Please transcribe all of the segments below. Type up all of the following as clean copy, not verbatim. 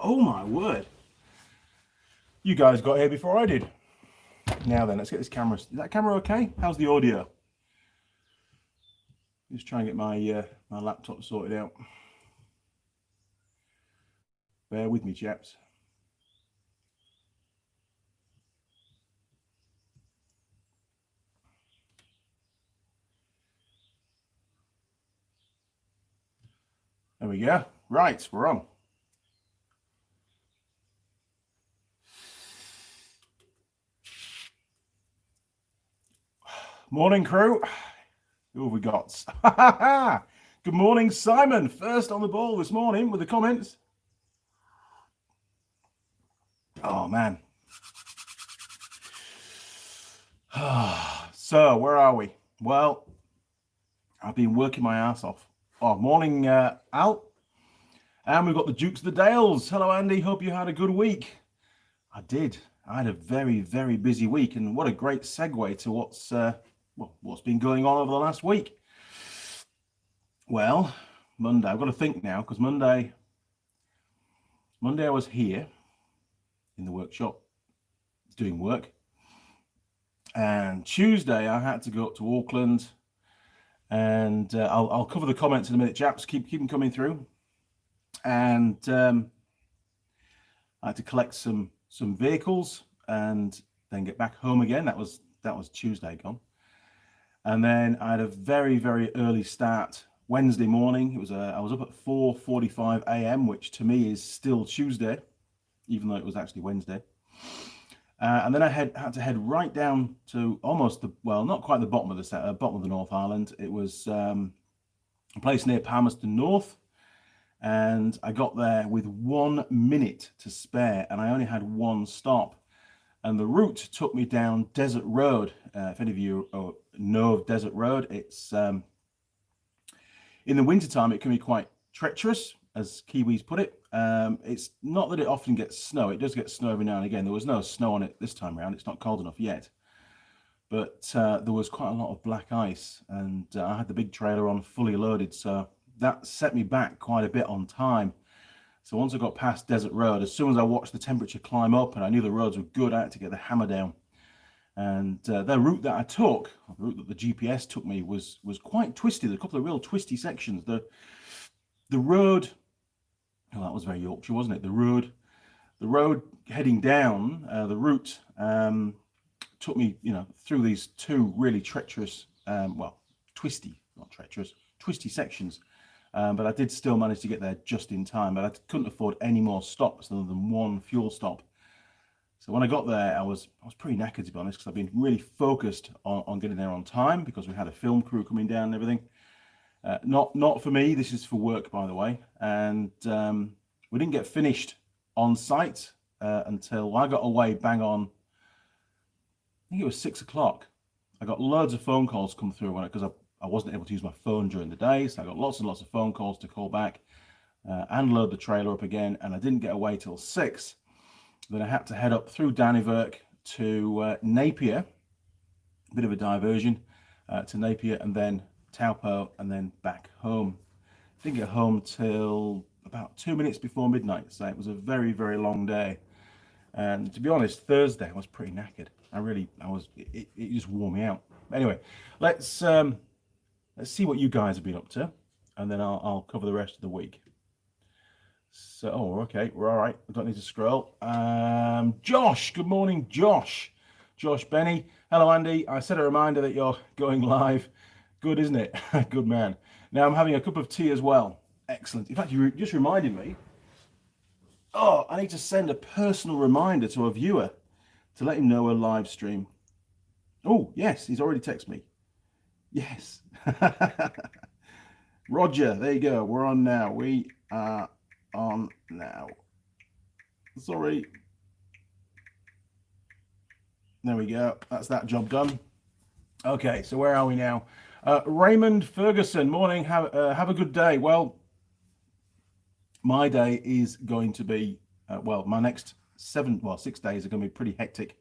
Oh my word. You guys got here before I did. Now then, let's get this camera. Is that camera okay? How's the audio? Just trying to get my my laptop sorted out. Bear with me, chaps. There we go. Right, we're on. Morning, crew. Who have we got? Good morning, Simon. First on the ball this morning with the comments. Oh, man. So, where are we? Well, I've been working my ass off. Oh, morning, Al. And we've got the Dukes of the Dales. Hello, Andy. Hope you had a good week. I did. I had a very, very busy week. And what a great segue to what's been going on over the last week. Well, Monday, I've got to think now, because Monday I was here in the workshop doing work. And Tuesday I had to go up to Auckland, and I'll cover the comments in a minute, chaps. Keep them coming through. And I had to collect some vehicles and then get back home again. That was Tuesday gone. And then I had a very, very early start Wednesday morning. It was I was up at 4:45 a.m., which to me is still Tuesday, even though it was actually Wednesday. And then I had to head right down to almost not quite the bottom of the North Island. It was a place near Palmerston North, and I got there with 1 minute to spare, and I only had one stop. And the route took me down Desert Road. If any of you know of Desert Road, it's in the wintertime, it can be quite treacherous, as Kiwis put it. It's not that it often gets snow. It does get snow every now and again. There was no snow on it this time around. It's not cold enough yet. But there was quite a lot of black ice, and I had the big trailer on fully loaded, so that set me back quite a bit on time. So once I got past Desert Road, as soon as I watched the temperature climb up and I knew the roads were good, I had to get the hammer down. And the route that I took, the route that the GPS took me, was quite twisted. A couple of real twisty sections. The road, well, that was very Yorkshire, wasn't it? The road heading down, the route took me, through these two really treacherous, twisty sections. But I did still manage to get there just in time. But I couldn't afford any more stops other than one fuel stop. So when I got there, I was pretty knackered, to be honest, because I've been really focused on getting there on time, because we had a film crew coming down and everything. Not for me. This is for work, by the way. And we didn't get finished on site until I got away bang on. I think it was 6 o'clock. I got loads of phone calls come through because I wasn't able to use my phone during the day, so I got lots and lots of phone calls to call back and load the trailer up again, and I didn't get away till 6. Then I had to head up through Dannevirke to Napier, a bit of a diversion to Napier, and then Taupo, and then back home. Didn't get home till about 2 minutes before midnight, so it was a very, very long day. And to be honest, Thursday I was pretty knackered. It just wore me out. Anyway, let's see what you guys have been up to, and then I'll cover the rest of the week. So, okay, we're all right. I don't need to scroll. Josh, good morning, Josh. Josh Benny. Hello, Andy. I set a reminder that you're going live. Good, isn't it? Good man. Now I'm having a cup of tea as well. Excellent. In fact, you just reminded me. Oh, I need to send a personal reminder to a viewer to let him know we're live stream. Oh, yes, he's already texted me. Yes. Roger, there you go. We're on now. We are on now. Sorry. There we go. That's that job done. Okay, so where are we now? Raymond Ferguson, morning. Have a good day. Well, my day is going to be, my next 6 days are going to be pretty hectic.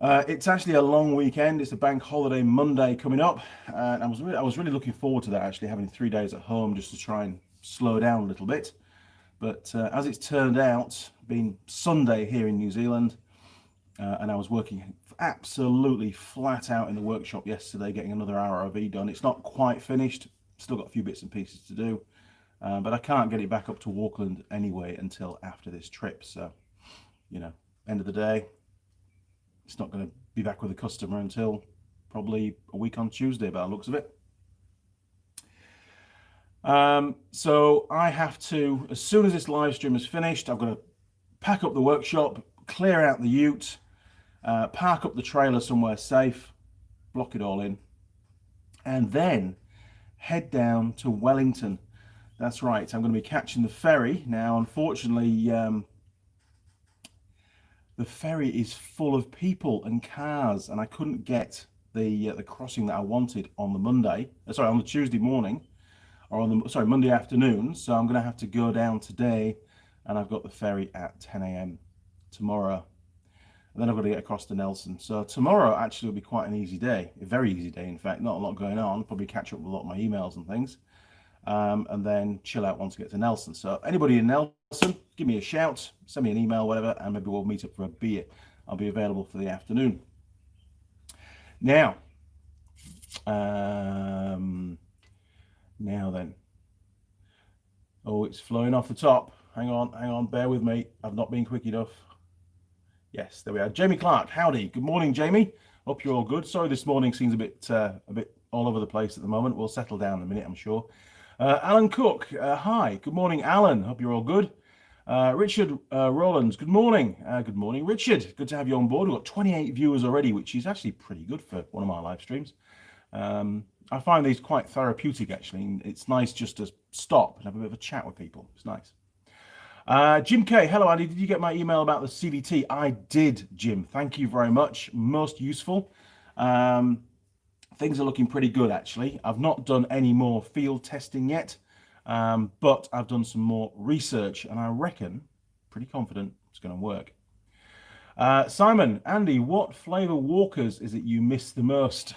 It's actually a long weekend. It's a bank holiday Monday coming up, and I was really looking forward to that, actually having 3 days at home just to try and slow down a little bit. But as it's turned out, being Sunday here in New Zealand, and I was working absolutely flat out in the workshop yesterday, getting another hour RV done. It's not quite finished, still got a few bits and pieces to do, but I can't get it back up to Auckland anyway until after this trip. So, you know, end of the day, it's not going to be back with the customer until probably a week on Tuesday by the looks of it. So I have to, as soon as this live stream is finished, I've got to pack up the workshop, clear out the ute, park up the trailer somewhere safe, block it all in, and then head down to Wellington. That's right, I'm going to be catching the ferry. Now, unfortunately, the ferry is full of people and cars, and I couldn't get the crossing that I wanted on the on the Tuesday morning, or on the Monday afternoon. So I'm going to have to go down today, and I've got the ferry at 10 a.m. tomorrow, and then I've got to get across to Nelson. So tomorrow actually will be quite an easy day, a very easy day in fact. Not a lot going on. Probably catch up with a lot of my emails and things, and then chill out once I get to Nelson. So anybody in Nelson, give me a shout, send me an email, whatever, and maybe we'll meet up for a beer. I'll be available for the afternoon. Now then. Oh, it's flowing off the top. Hang on, bear with me. I've not been quick enough. Yes, there we are. Jamie Clark, howdy. Good morning, Jamie. Hope you're all good. Sorry, this morning seems a bit all over the place at the moment. We'll settle down in a minute, I'm sure. Alan Cook, hi. Good morning, Alan. Hope you're all good. Richard Rollins, good morning. Good morning, Richard. Good to have you on board. We've got 28 viewers already, which is actually pretty good for one of my live streams. I find these quite therapeutic, actually. It's nice just to stop and have a bit of a chat with people. It's nice. Jim K, hello, Andy. Did you get my email about the CVT? I did, Jim. Thank you very much. Most useful. Things are looking pretty good, actually. I've not done any more field testing yet, but I've done some more research, and I reckon, pretty confident, it's going to work. Simon, Andy, what flavour Walkers is it you miss the most?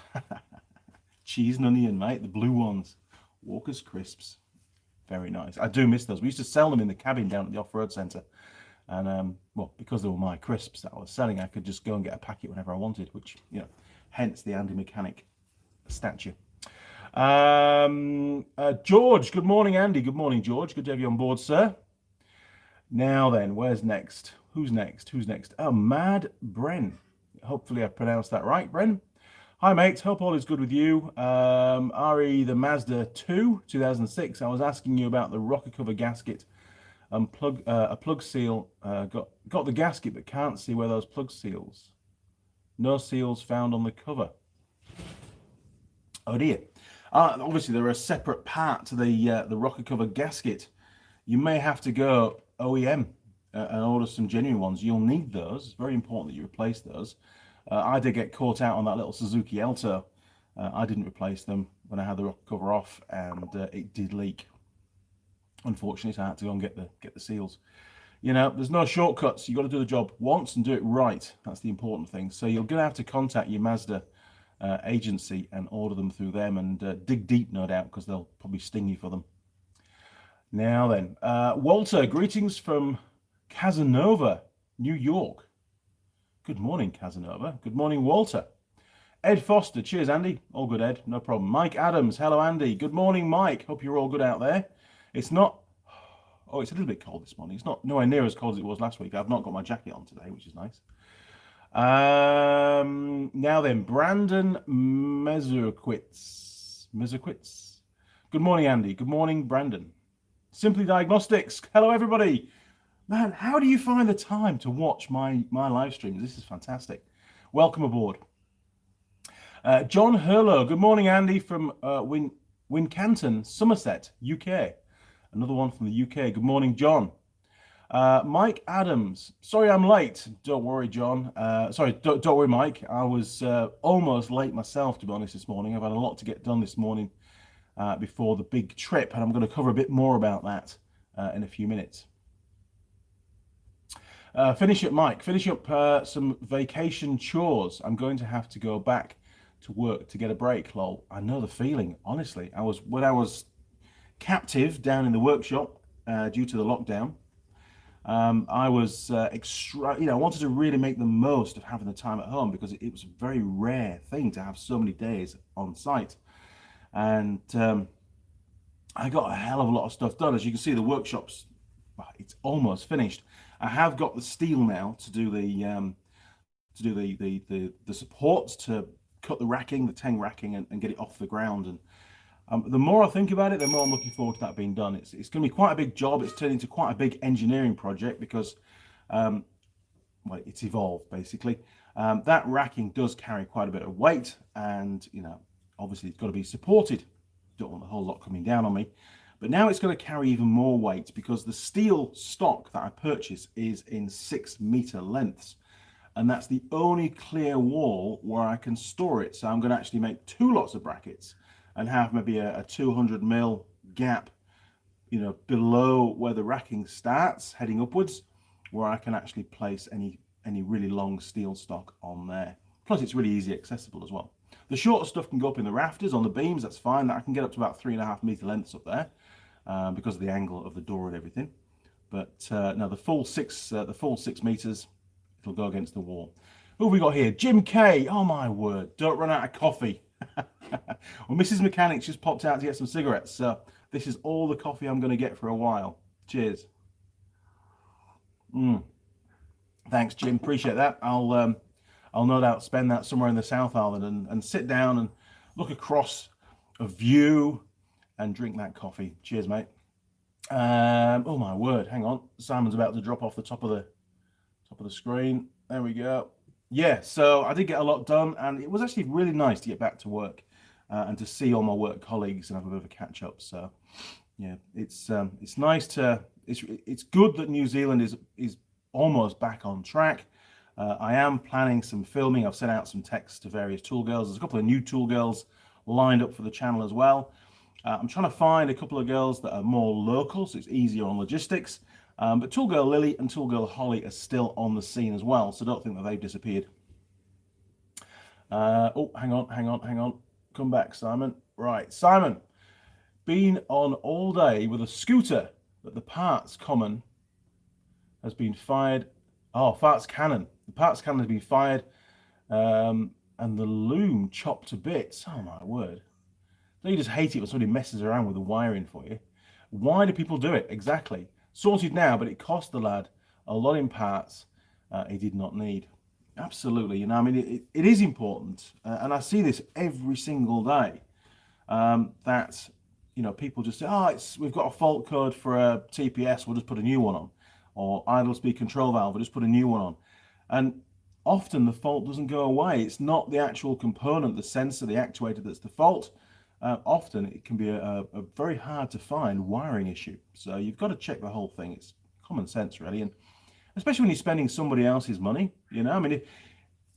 Cheese and onion, mate, the blue ones. Walker's crisps. Very nice. I do miss those. We used to sell them in the cabin down at the off-road centre. And, well, because they were my crisps that I was selling, I could just go and get a packet whenever I wanted, which, you know, hence the Andy Mechanic statue. George, good morning, Andy. Good morning, George. Good to have you on board, sir. Now then, where's next? Who's next? Oh, Mad Bren. Hopefully I pronounced that right, Bren. Hi, mate. Hope all is good with you. RE, the Mazda 2, 2006. I was asking you about the rocker cover gasket and a plug seal. Got the gasket, but can't see where those plug seals. No seals found on the cover. Oh dear. Obviously, they're a separate part to the rocker cover gasket. You may have to go OEM and order some genuine ones. You'll need those. It's very important that you replace those. I did get caught out on that little Suzuki Alto. I didn't replace them when I had the rocker cover off, and it did leak. Unfortunately, so I had to go and get the seals. You know, there's no shortcuts. You've got to do the job once and do it right. That's the important thing. So you're going to have to contact your Mazda agency and order them through them, and dig deep, no doubt, because they'll probably sting you for them. Now then, Walter, greetings from Casanova, New York. Good morning, Casanova. Good morning, Walter. Ed Foster, cheers, Andy. All good, Ed, no problem. Mike Adams, hello, Andy. Good morning, Mike. Hope you're all good out there. It's not, oh, it's a little bit cold this morning. It's not nowhere near as cold as it was last week. I've not got my jacket on today, which is nice. Now then, Brandon Mezerquitz. Good morning, Andy. Good morning, Brandon. Simply Diagnostics. Hello, everybody. Man, how do you find the time to watch my live streams? This is fantastic. Welcome aboard. John Hurlo. Good morning, Andy, from Wincanton, Somerset, UK. Another one from the UK. Good morning, John. Mike Adams. Sorry I'm late. Don't worry, John. Don't worry, Mike. I was almost late myself, to be honest, this morning. I've had a lot to get done this morning before the big trip, and I'm going to cover a bit more about that in a few minutes. Finish up some vacation chores. I'm going to have to go back to work to get a break, lol. I know the feeling, honestly. When I was captive down in the workshop, due to the lockdown. I was I wanted to really make the most of having the time at home, because it was a very rare thing to have so many days on site. And I got a hell of a lot of stuff done. As you can see, the workshop's, well, it's almost finished. I have got the steel now to do the supports, to cut the racking, the tang racking, and get it off the ground. And the more I think about it, the more I'm looking forward to that being done. It's going to be quite a big job. It's turned into quite a big engineering project, because well, it's evolved basically. That racking does carry quite a bit of weight, and obviously it's got to be supported. Don't want the whole lot coming down on me. But now it's going to carry even more weight, because the steel stock that I purchased is in 6-meter lengths, and that's the only clear wall where I can store it. So I'm going to actually make 2 lots of brackets and have maybe a 200 mil gap, below where the racking starts, heading upwards, where I can actually place any really long steel stock on there. Plus, it's really easy accessible as well. The shorter stuff can go up in the rafters on the beams. That's fine. That I can get up to about 3.5-meter lengths up there, because of the angle of the door and everything. But no, the full 6 meters, it'll go against the wall. Who have we got here? Jim K. Oh my word! Don't run out of coffee. Well, Mrs. Mechanics just popped out to get some cigarettes, so this is all the coffee I'm going to get for a while. Cheers. Thanks, Jim. Appreciate that. I'll no doubt spend that somewhere in the South Island and sit down and look across a view and drink that coffee. Cheers, mate. Oh my word! Hang on, Simon's about to drop off the top of the screen. There we go. Yeah, so I did get a lot done, and it was actually really nice to get back to work and to see all my work colleagues and have a bit of a catch up. So yeah, it's nice to it's good that New Zealand is almost back on track. I am planning some filming. I've sent out some texts to various tool girls. There's a couple of new tool girls lined up for the channel as well. I'm trying to find a couple of girls that are more local, so it's easier on logistics. But Tool Girl Lilli and Tool Girl Holly are still on the scene as well, so don't think that they've disappeared. Oh, hang on. Come back, Simon. Right, Simon. Been on all day with a scooter that the parts common has been fired. Oh, parts cannon. The parts cannon has been fired, and the loom chopped to bits. Oh my word. Don't you just hate it when somebody messes around with the wiring for you? Why do people do it? Exactly. Sorted now, but it cost the lad a lot in parts he did not need. Absolutely. I mean, it is important, and I see this every single day, that people just say, oh, we've got a fault code for a TPS, we'll just put a new one on, or idle speed control valve, we'll just put a new one on. And often the fault doesn't go away. It's not the actual component, the sensor, the actuator, that's the fault. Often it can be a very hard to find wiring issue. So you've got to check the whole thing. It's common sense, really. And especially when you're spending somebody else's money, I mean,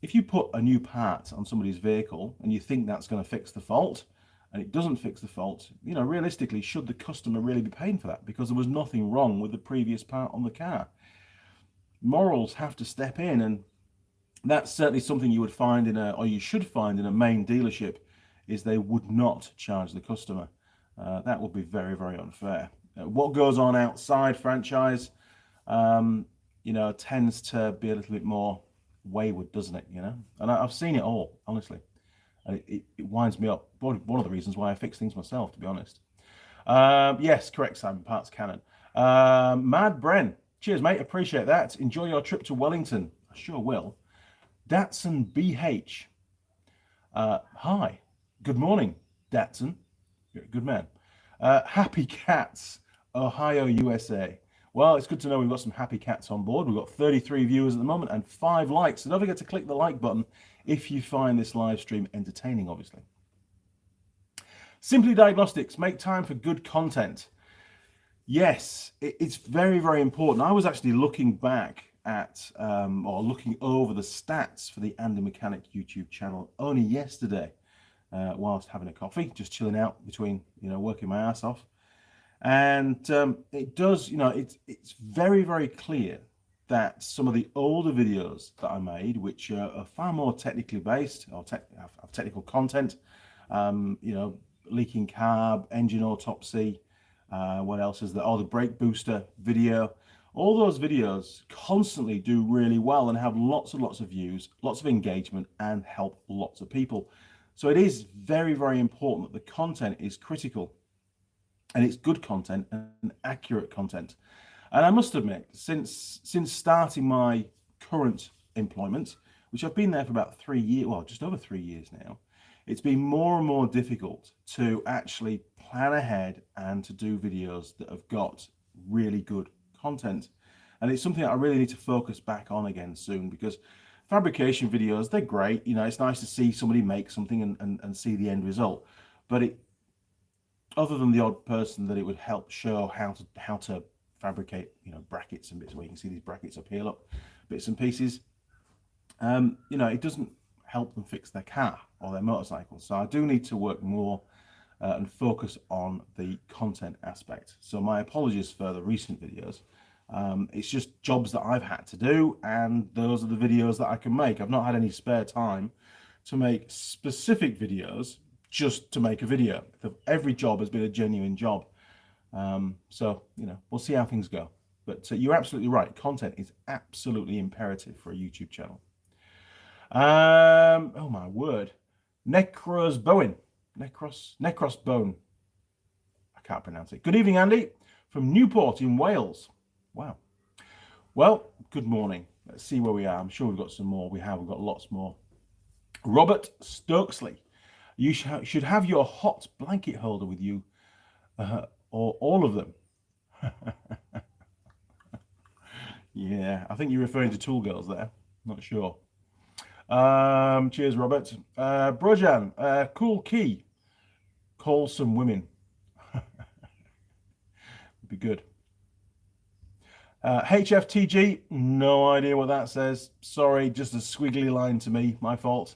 if you put a new part on somebody's vehicle and you think that's going to fix the fault, and it doesn't fix the fault, realistically, should the customer really be paying for that? Because there was nothing wrong with the previous part on the car. Morals have to step in, and that's certainly something you would find or you should find in a main dealership, is they would not charge the customer. That would be very, very unfair. What goes on outside franchise, tends to be a little bit more wayward, doesn't it? And I've seen it all, honestly. And it winds me up. One of the reasons why I fix things myself, to be honest. Yes, correct, Simon. Parts cannon. Mad Bren. Cheers, mate. Appreciate that. Enjoy your trip to Wellington. I sure will. Datsun BH. Hi. Good morning, Datsun. You're a good man. Happy Cats, Ohio, USA. Well, it's good to know we've got some happy cats on board. We've got 33 viewers at the moment and 5 likes. So don't forget to click the like button if you find this live stream entertaining, obviously. Simply Diagnostics, make time for good content. Yes, it's very, very important. I was actually looking back at, or looking over the stats for the Andy Mechanic YouTube channel only yesterday, whilst having a coffee, just chilling out between, working my ass off. And it does, it's very, very clear that some of the older videos that I made, which are far more technically based, or have technical content, leaking carb, engine autopsy, What else is there? Oh, the brake booster video. All those videos constantly do really well and have lots and lots of views, lots of engagement, and help lots of people. So it is very, very important that the content is critical, and it's good content and accurate content. And I must admit, since starting my current employment, which I've been there for about 3 years, well, just over 3 years now, it's been more and more difficult to actually plan ahead and to do videos that have got really good content. And it's something that I really need to focus back on again soon, because fabrication videos, they're great. You know, it's nice to see somebody make something and see the end result. But it, other than the odd person that it would help show how to fabricate, you know, brackets and bits where you can see these brackets up here, look, bits and pieces, you know, it doesn't help them fix their car or their motorcycle. So I do need to work more and focus on the content aspect. So my apologies for the recent videos. It's just jobs that I've had to do, and those are the videos that I can make. I've not had any spare time to make specific videos just to make a video. Every job has been a genuine job. So, you know, we'll see how things go. But you're absolutely right. Content is absolutely imperative for a YouTube channel. Oh my word. Necros Bone. I can't pronounce it. Good evening, Andy, from Newport in Wales. Wow. Well, good morning. Let's see where we are. I'm sure we've got some more. We've got lots more. Robert Stokesley. You should have your hot blanket holder with you, or all of them. Yeah, I think you're referring to Tool Girls there. Not sure. Cheers, Robert. Brojan, cool key. Call some women. Would be good. HFTG, no idea what that says. Sorry, just a squiggly line to me, my fault.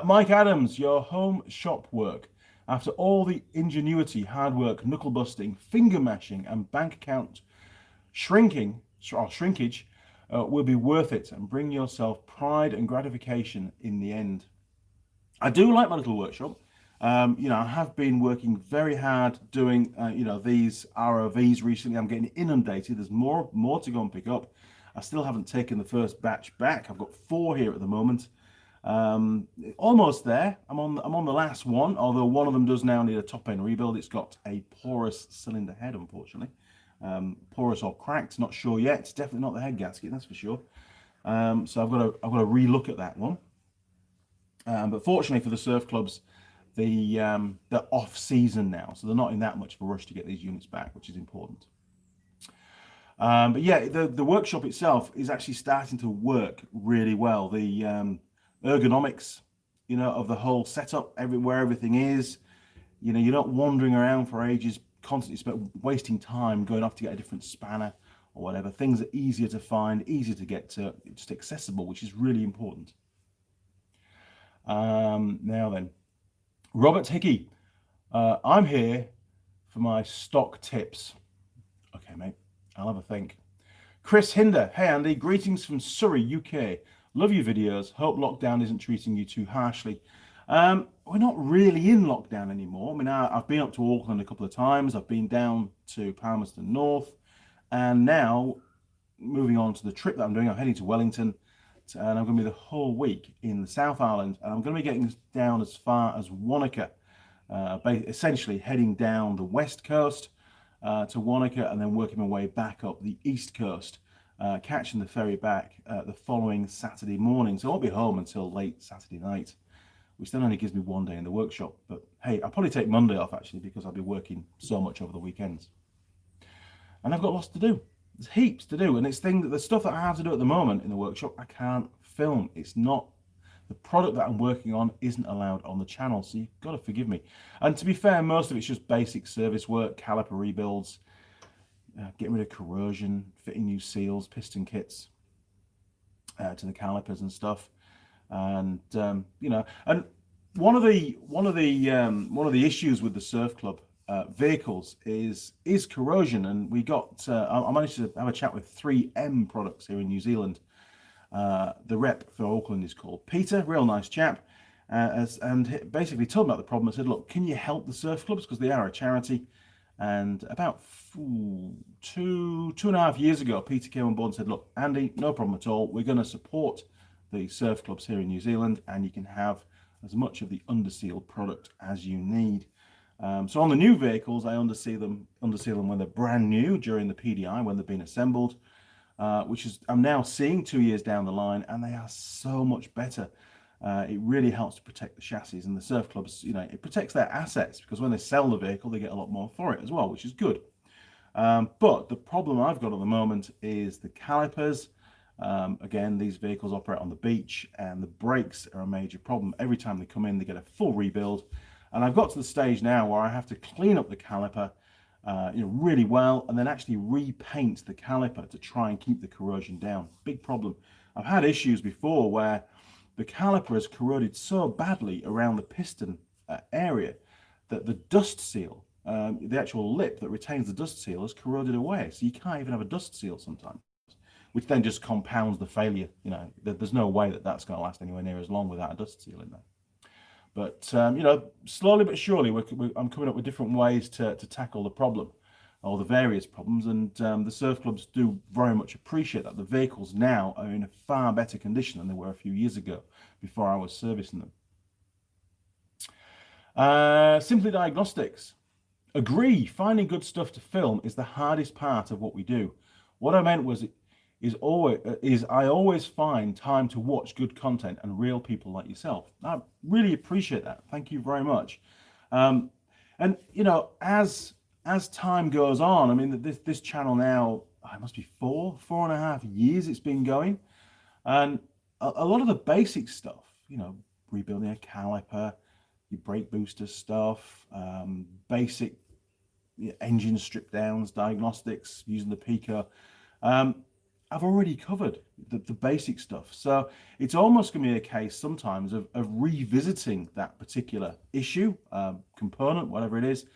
Mike Adams, your home shop work. After all the ingenuity, hard work, knuckle busting, finger mashing, and bank account shrinkage will be worth it, and bring yourself pride and gratification in the end. I do like my little workshop. You know, I have been working very hard doing, you know, these ROVs recently. I'm getting inundated. There's more to go and pick up. I still haven't taken the first batch back. I've got 4 here at the moment. Almost there. I'm on the last one, although one of them does now need a top end rebuild. It's got a porous cylinder head, unfortunately. Porous or cracked, not sure yet. It's definitely not the head gasket, that's for sure. So I've got to relook at that one. But fortunately for the surf clubs, they're off season now, so they're not in that much of a rush to get these units back, which is important. But yeah, the workshop itself is actually starting to work really well. The ergonomics, you know, of the whole setup, where everything is, you know, you're not wandering around for ages, constantly wasting time going off to get a different spanner or whatever. Things are easier to find, easier to get to, just accessible, which is really important. Now then, Robert Hickey, I'm here for my stock tips. Okay, mate, I'll have a think. Chris Hinder, hey Andy, greetings from Surrey, UK. Love your videos. Hope lockdown isn't treating you too harshly. We're not really in lockdown anymore. I mean, I've been up to Auckland a couple of times. I've been down to Palmerston North, and now moving on to the trip that I'm doing. I'm heading to Wellington, and I'm going to be the whole week in the South Island, and I'm going to be getting down as far as Wanaka, essentially heading down the west coast to Wanaka, and then working my way back up the east coast, catching the ferry back the following Saturday morning. So I won't be home until late Saturday night, which then only gives me 1 day in the workshop. But hey, I'll probably take Monday off actually, because I'll be working so much over the weekends. And I've got lots to do. There's heaps to do, and it's the stuff that I have to do at the moment in the workshop, I can't film. It's not, the product that I'm working on isn't allowed on the channel, so you've got to forgive me. And to be fair, most of it's just basic service work, caliper rebuilds, getting rid of corrosion, fitting new seals, piston kits to the calipers and stuff. And you know, and one of the issues with the surf club vehicles is corrosion. And we got I managed to have a chat with 3M Products here in New Zealand. The rep for Auckland is called Peter, real nice chap, and basically told me about the problem. I said, look, can you help the surf clubs, because they are a charity, And about 2.5 years ago, Peter came on board and said, look, Andy, no problem at all. We're going to support the surf clubs here in New Zealand, and you can have as much of the underseal product as you need. So on the new vehicles, I underseal them when they're brand new during the PDI, when they've been assembled, which is I'm now seeing 2 years down the line, and they are so much better. It really helps to protect the chassis, and the surf clubs, it protects their assets, because when they sell the vehicle, they get a lot more for it as well, which is good. But the problem I've got at the moment is the calipers. Again, these vehicles operate on the beach, and the brakes are a major problem. Every time they come in, they get a full rebuild. And I've got to the stage now where I have to clean up the caliper really well, and then actually repaint the caliper to try and keep the corrosion down. Big problem. I've had issues before where the caliper has corroded so badly around the piston area that the dust seal, the actual lip that retains the dust seal, has corroded away. So you can't even have a dust seal sometimes, which then just compounds the failure. There's no way that that's going to last anywhere near as long without a dust seal in there. But slowly but surely, I'm coming up with different ways to tackle the problem, or the various problems, and the surf clubs do very much appreciate that. The vehicles now are in a far better condition than they were a few years ago, before I was servicing them. Simply Diagnostics. Agree, finding good stuff to film is the hardest part of what we do. What I meant was, I always find time to watch good content and real people like yourself. I really appreciate that. Thank you very much. And as time goes on, I mean, this channel now, it must be 4.5 years it's been going, and a lot of the basic stuff, rebuilding a caliper, your brake booster stuff, basic engine strip downs, diagnostics using the Pico, I've already covered the basic stuff. So it's almost going to be a case sometimes of revisiting that particular issue, component, whatever it is,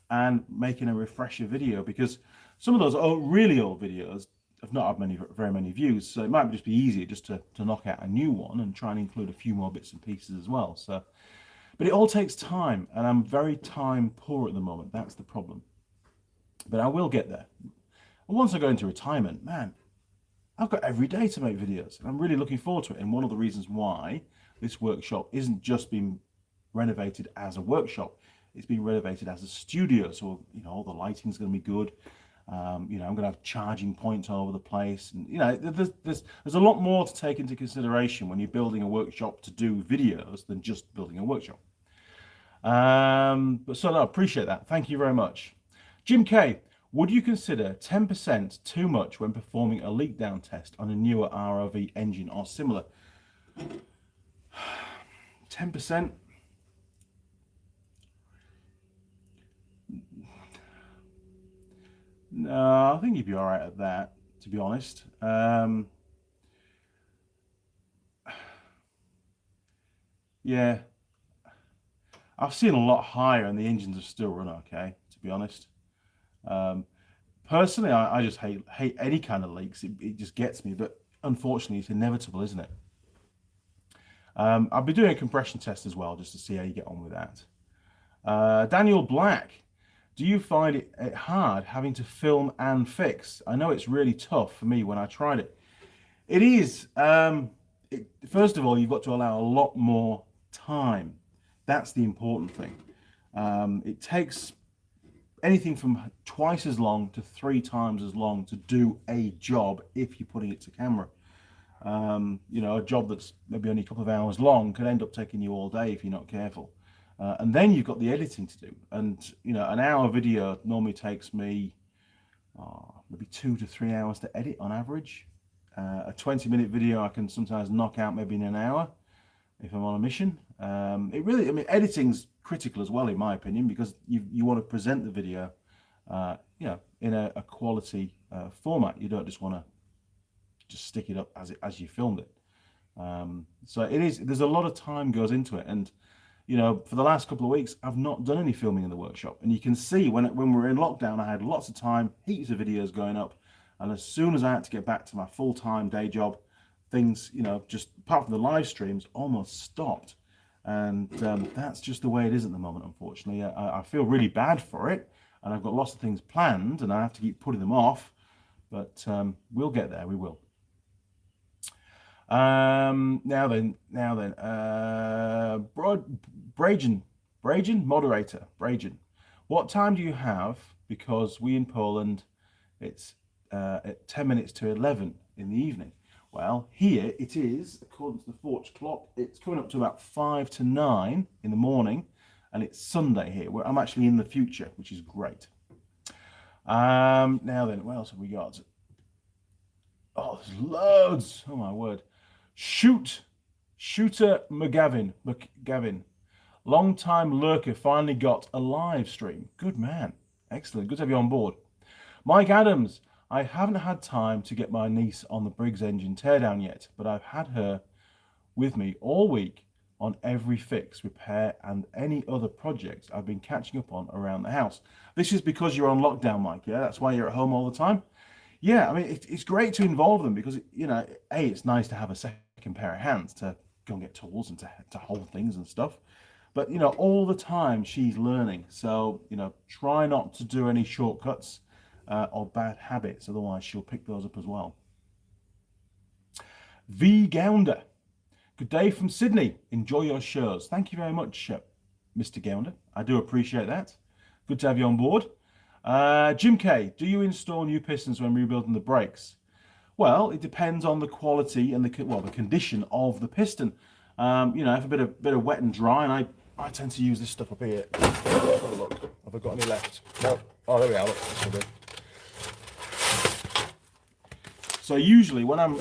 and making a refresher video, because some of those really old videos have not had very many views. So it might just be easier just to knock out a new one and try and include a few more bits and pieces as well. So, but it all takes time, and I'm very time poor at the moment. That's the problem. But I will get there. And once I go into retirement, man, I've got every day to make videos, and I'm really looking forward to it. And one of the reasons why this workshop isn't just being renovated as a workshop, it's being renovated as a studio. So, all the lighting's going to be good. I'm going to have charging points all over the place. And, there's a lot more to take into consideration when you're building a workshop to do videos than just building a workshop. But so I appreciate that. Thank you very much. Jim K, would you consider 10% too much when performing a leak down test on a newer ROV engine or similar? 10%? No, I think you'd be all right at that, to be honest. Yeah, I've seen a lot higher, and the engines are still run okay, to be honest. Personally, I just hate any kind of leaks. It just gets me, but unfortunately, it's inevitable, isn't it? I'll be doing a compression test as well, just to see how you get on with that. Daniel Black, do you find it hard having to film and fix? I know it's really tough for me when I tried it. It is. First of all, you've got to allow a lot more time. That's the important thing. It takes anything from twice as long to 3 times as long to do a job if you're putting it to camera. A job that's maybe only a couple of hours long could end up taking you all day if you're not careful. And then you've got the editing to do. And, an hour video normally takes me maybe 2 to 3 hours to edit on average. A 20-minute video I can sometimes knock out maybe in an hour if I'm on a mission. Editing's critical as well, in my opinion, because you want to present the video, in a quality format. You don't just want to just stick it up as you filmed it. So there's a lot of time goes into it, and for the last couple of weeks I've not done any filming in the workshop, and you can see when we were in lockdown I had lots of time, heaps of videos going up, and as soon as I had to get back to my full-time day job, things, just apart from the live streams, almost stopped. And that's just the way it is at the moment, unfortunately. I feel really bad for it. and I've got lots of things planned, and I have to keep putting them off. But we'll get there. We will. Now then, Brajan, moderator, Brajan. What time do you have? Because we in Poland, it's at 10 minutes to 11 in the evening. Well, here it is, according to the Forge clock, it's coming up to about 5 to 9 in the morning, and it's Sunday here, where I'm actually in the future, which is great. Now then, what else have we got? Oh, there's loads. Oh, my word. Shooter McGavin. Long-time lurker, finally got a live stream. Good man. Excellent. Good to have you on board. Mike Adams. I haven't had time to get my niece on the Briggs engine teardown yet, but I've had her with me all week on every fix, repair, and any other projects I've been catching up on around the house. This is because you're on lockdown, Mike, yeah? That's why you're at home all the time? Yeah, I mean, it's great to involve them because, you know, A, it's nice to have a second pair of hands to go and get tools and to hold things and stuff. But, you know, all the time she's learning. So, you know, try not to do any shortcuts or bad habits. Otherwise, she'll pick those up as well. V. Gounder. Good day from Sydney. Enjoy your shows. Thank you very much, Mr. Gounder. I do appreciate that. Good to have you on board. Jim K. Do you install new pistons when rebuilding the brakes? Well, it depends on the quality and the condition of the piston. You know, if a bit of wet and dry, and I tend to use this stuff up here. Have a look. Have I got any left? No. Oh, there we are. Look, this will do. So usually when I'm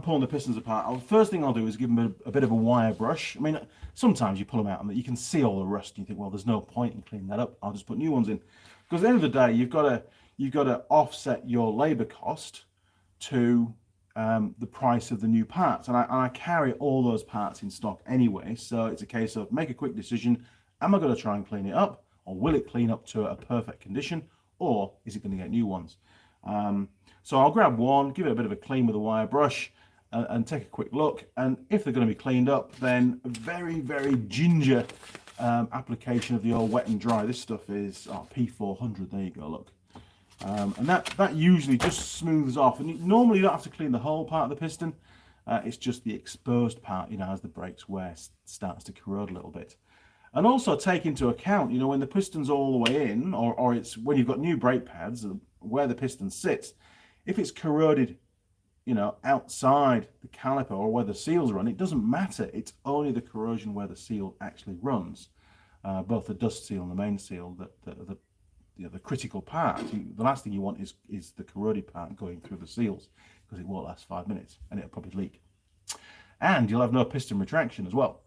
pulling the pistons apart, the first thing I'll do is give them a bit of a wire brush. I mean, sometimes you pull them out and you can see all the rust and you think, well, there's no point in cleaning that up. I'll just put new ones in. Because at the end of the day, you've got to offset your labor cost to the price of the new parts. And I carry all those parts in stock anyway. So it's a case of make a quick decision. Am I going to try and clean it up, or will it clean up to a perfect condition, or is it going to get new ones? So I'll grab one, give it a bit of a clean with a wire brush, and take a quick look. And if they're going to be cleaned up, then a very, very ginger application of the old wet and dry. This stuff is P400. There you go. Look, and that usually just smooths off. And normally you don't have to clean the whole part of the piston. It's just the exposed part, you know, as the brakes wear, starts to corrode a little bit. And also take into account, you know, when the piston's all the way in, or it's when you've got new brake pads, where the piston sits. If it's corroded, you know, outside the caliper or where the seals run, it doesn't matter. It's only the corrosion where the seal actually runs, both the dust seal and the main seal, the critical part. The last thing you want is the corroded part going through the seals, because it won't last 5 minutes and it'll probably leak. And you'll have no piston retraction as well.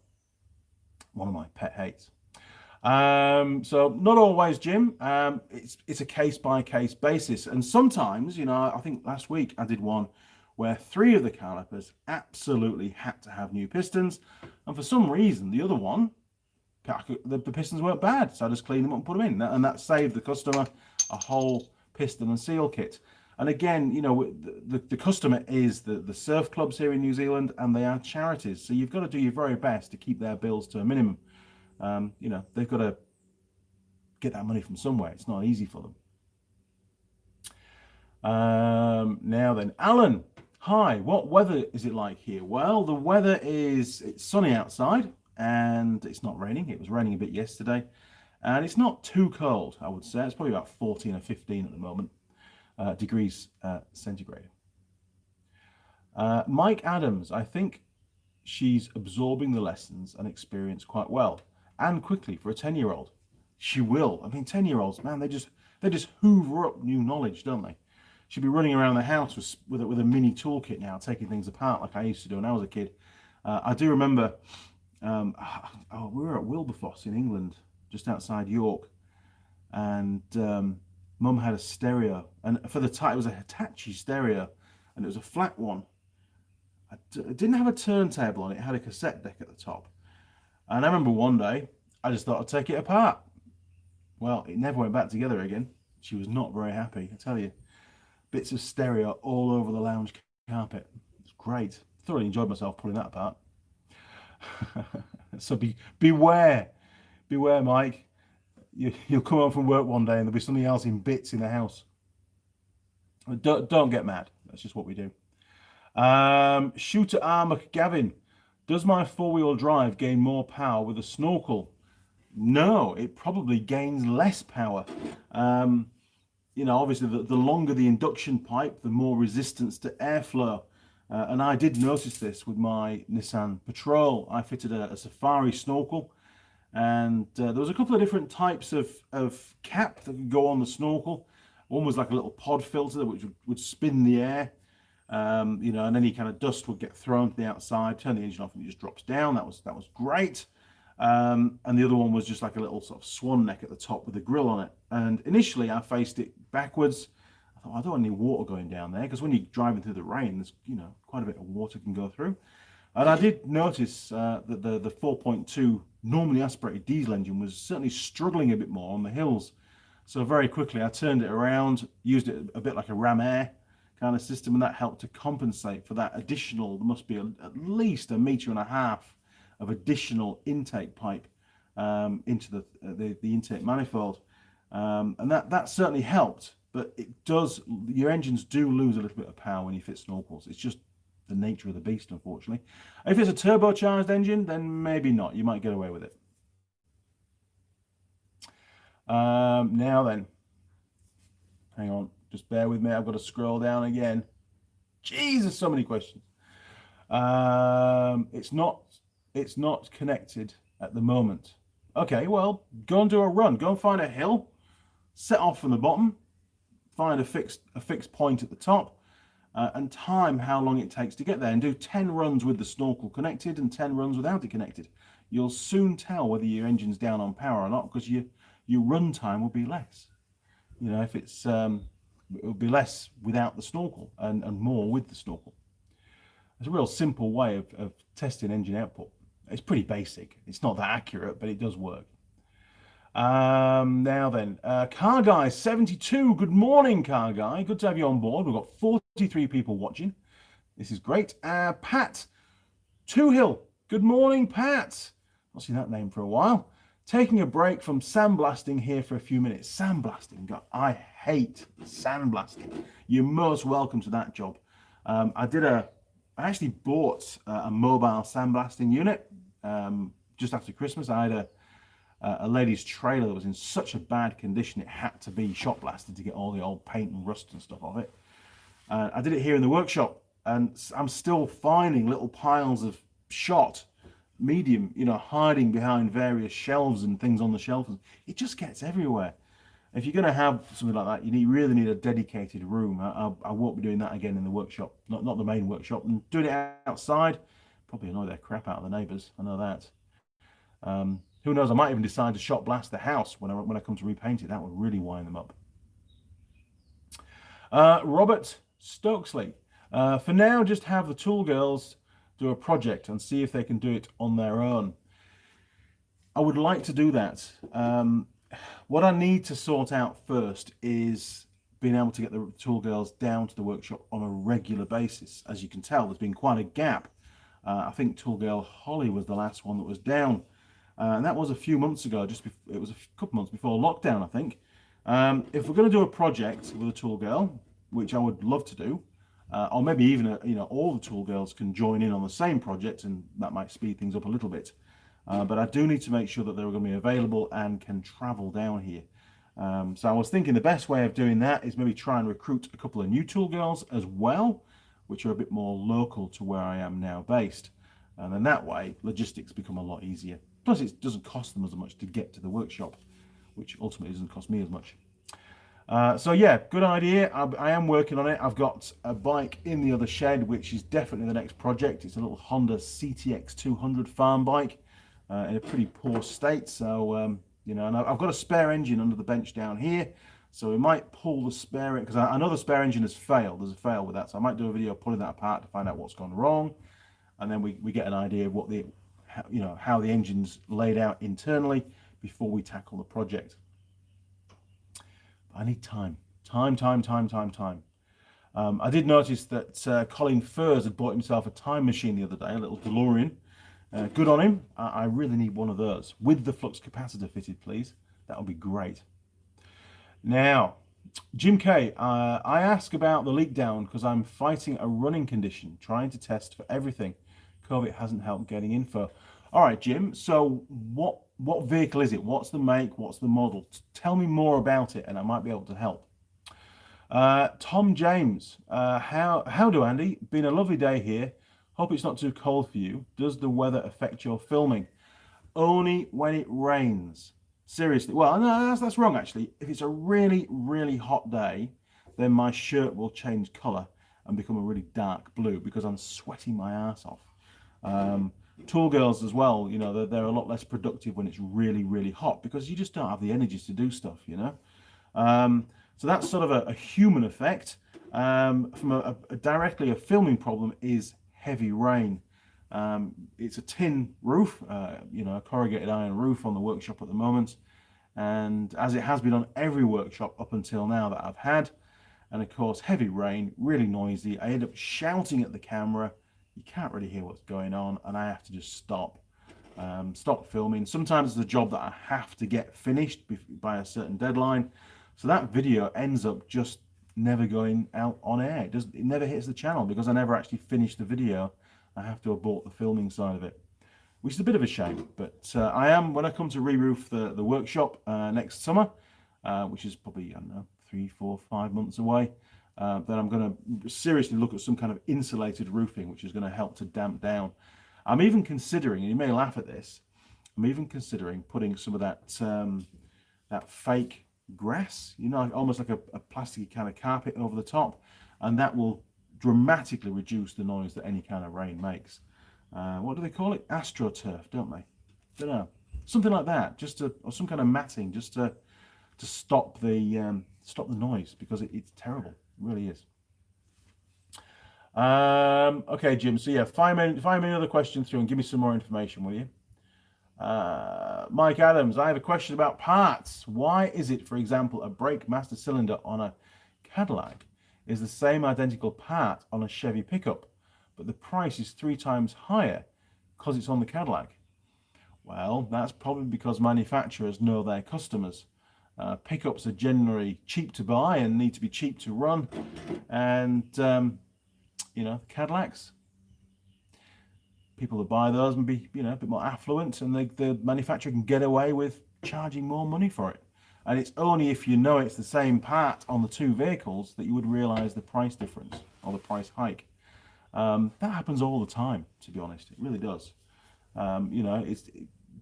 One of my pet hates. So not always, Jim. It's a case-by-case basis. And sometimes, you know, I think last week I did one where 3 of the calipers absolutely had to have new pistons. And for some reason, the other one, the pistons weren't bad. So I just cleaned them up and put them in. And that saved the customer a whole piston and seal kit. And again, you know, the customer is the surf clubs here in New Zealand, and they are charities. So you've got to do your very best to keep their bills to a minimum. You know, they've got to get that money from somewhere. It's not easy for them. Now then, Alan, hi, what weather is it like here? Well, the weather it's sunny outside and it's not raining. It was raining a bit yesterday, and it's not too cold, I would say. It's probably about 14 or 15 at the moment, degrees centigrade. Mike Adams, I think she's absorbing the lessons and experience quite well. And quickly for a 10-year-old. She will. I mean, 10-year-olds, man, they just hoover up new knowledge, don't they? She'll be running around the house with a mini toolkit now, taking things apart like I used to do when I was a kid. I do remember we were at Wilberforce in England, just outside York, and Mum had a stereo, and for the time it was a Hitachi stereo, and it was a flat one. It didn't have a turntable on it. It had a cassette deck at the top. And I remember one day, I just thought I'd take it apart. Well, it never went back together again. She was not very happy, I tell you. Bits of stereo all over the lounge carpet. It's great. Thoroughly enjoyed myself pulling that apart. So beware, Mike. you'll come home from work one day and there'll be something else in bits in the house. Don't get mad. That's just what we do. Shooter R. McGavin, does my four-wheel drive gain more power with a snorkel? No, it probably gains less power. You know, obviously, the longer the induction pipe, the more resistance to airflow. And I did notice this with my Nissan Patrol. I fitted a Safari snorkel, and there was a couple of different types of cap that could go on the snorkel. One was like a little pod filter which would spin the air, you know, and any kind of dust would get thrown to the outside, turn the engine off, and it just drops down. That was great. And the other one was just like a little sort of swan neck at the top with a grill on it. And initially I faced it backwards. I thought, I don't want any water going down there, because when you're driving through the rain, there's, you know, quite a bit of water can go through. And I did notice that the 4.2 normally aspirated diesel engine was certainly struggling a bit more on the hills. So very quickly I turned it around, used it a bit like a ram air kind of system, and that helped to compensate for that additional, there must be at least 1.5 meters of additional intake pipe into the intake manifold, and that certainly helped. But it does, your engines do lose a little bit of power when you fit snorkels. It's just the nature of the beast, unfortunately. If it's a turbocharged engine, then maybe not. You might get away with it. Now then, hang on, just bear with me. I've got to scroll down again. Jesus, so many questions. It's not connected at the moment. Okay, well, go and do a run. Go and find a hill, set off from the bottom, find a fixed point at the top, and time how long it takes to get there, and do 10 runs with the snorkel connected and 10 runs without it connected. You'll soon tell whether your engine's down on power or not, because your run time will be less. You know, if it's it will be less without the snorkel and more with the snorkel. It's a real simple way of testing engine output. It's pretty basic. It's not that accurate, but it does work. Now then, Car Guy 72. Good morning, Car Guy. Good to have you on board. We've got 43 people watching. This is great. Pat Toohill. Good morning, Pat. Not seen that name for a while. Taking a break from sandblasting here for a few minutes. Sandblasting, God, I hate sandblasting. You're most welcome to that job. I actually bought a mobile sandblasting unit just after Christmas. I had a lady's trailer that was in such a bad condition it had to be shot blasted to get all the old paint and rust and stuff off it. I did it here in the workshop, and I'm still finding little piles of shot medium, you know, hiding behind various shelves and things on the shelf. It just gets everywhere. If you're going to have something like that, you really need a dedicated room. I won't be doing that again in the workshop, not the main workshop. And doing it outside probably annoy the crap out of the neighbours. I know that. Who knows? I might even decide to shot blast the house when I come to repaint it. That would really wind them up. Robert Stokesley. For now, just have the Tool Girls do a project and see if they can do it on their own. I would like to do that. What I need to sort out first is being able to get the Tool Girls down to the workshop on a regular basis. As you can tell, there's been quite a gap. I think Tool Girl Holly was the last one that was down. And that was a few months ago, it was a couple months before lockdown, I think. If we're going to do a project with a Tool Girl, which I would love to do, or maybe even all the Tool Girls can join in on the same project, and that might speed things up a little bit. But I do need to make sure that they're going to be available and can travel down here. So I was thinking the best way of doing that is maybe try and recruit a couple of new Tool Girls as well, which are a bit more local to where I am now based. And then that way, logistics become a lot easier. Plus, it doesn't cost them as much to get to the workshop, which ultimately doesn't cost me as much. So yeah, good idea. I am working on it. I've got a bike in the other shed, which is definitely the next project. It's a little Honda CTX 200 farm bike in a pretty poor state. So, and I've got a spare engine under the bench down here. So we might pull the spare, because I know the spare engine has failed. There's a fail with that. So I might do a video pulling that apart to find out what's gone wrong. And then we get an idea of what how the engine's laid out internally before we tackle the project. I need time. Time. I did notice that Colin Furs had bought himself a time machine the other day, a little DeLorean. Good on him. I really need one of those with the flux capacitor fitted, please. That would be great. Now, Jim K, I ask about the leak down because I'm fighting a running condition, trying to test for everything. COVID hasn't helped getting info. All right, Jim. So what vehicle is it? What's the make? What's the model? Tell me more about it, and I might be able to help. Tom James, how do, Andy? Been a lovely day here. Hope it's not too cold for you. Does the weather affect your filming? Only when it rains. Seriously. Well, no, that's wrong actually. If it's a really, really hot day, then my shirt will change colour and become a really dark blue because I'm sweating my ass off. Tool girls as well, you know, they're a lot less productive when it's really, really hot because you just don't have the energies to do stuff, you know. So that's sort of a human effect. From directly a filming problem is heavy rain. It's a tin roof, you know, a corrugated iron roof on the workshop at the moment. And as it has been on every workshop up until now that I've had, and of course, heavy rain, really noisy. I end up shouting at the camera. You can't really hear what's going on, and I have to just stop filming. Sometimes it's a job that I have to get finished by a certain deadline. So that video ends up just never going out on air. It never hits the channel because I never actually finished the video. I have to abort the filming side of it, which is a bit of a shame. But I am, when I come to re-roof the workshop next summer, which is probably, I don't know, 3, 4, 5 months away, then I'm going to seriously look at some kind of insulated roofing, which is going to help to damp down. I'm even considering, and you may laugh at this, I'm even considering putting some of that fake grass, you know, almost like a plasticky kind of carpet over the top, and that will dramatically reduce the noise that any kind of rain makes. What do they call it? AstroTurf, don't they? Don't know. Something like that, or some kind of matting, just to stop the noise, because it's terrible. It really is. Okay, Jim. So yeah, find me another question through and give me some more information, will you? Mike Adams, I have a question about parts. Why is it, for example, a brake master cylinder on a Cadillac is the same identical part on a Chevy pickup, but the price is 3 times higher because it's on the Cadillac? Well, that's probably because manufacturers know their customers. Pickups are generally cheap to buy and need to be cheap to run, and you know, Cadillacs, people that buy those and be, you know, a bit more affluent, and the manufacturer can get away with charging more money for it. And it's only if you know it's the same part on the two vehicles that you would realize the price difference or the price hike. That happens all the time, to be honest. It really does. You know,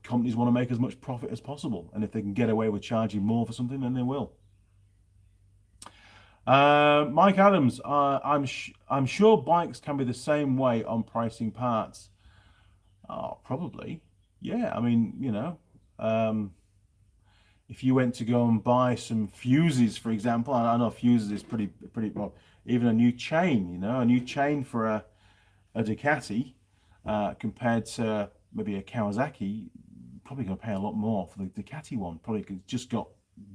companies want to make as much profit as possible, and if they can get away with charging more for something, then they will. Mike Adams, I'm sure bikes can be the same way on pricing parts. Oh, probably. Yeah, I mean, you know, if you went to go and buy some fuses, for example, I know fuses is pretty well, even a new chain, you know, a new chain for a Ducati compared to maybe a Kawasaki, probably going to pay a lot more for the Ducati one. Probably just got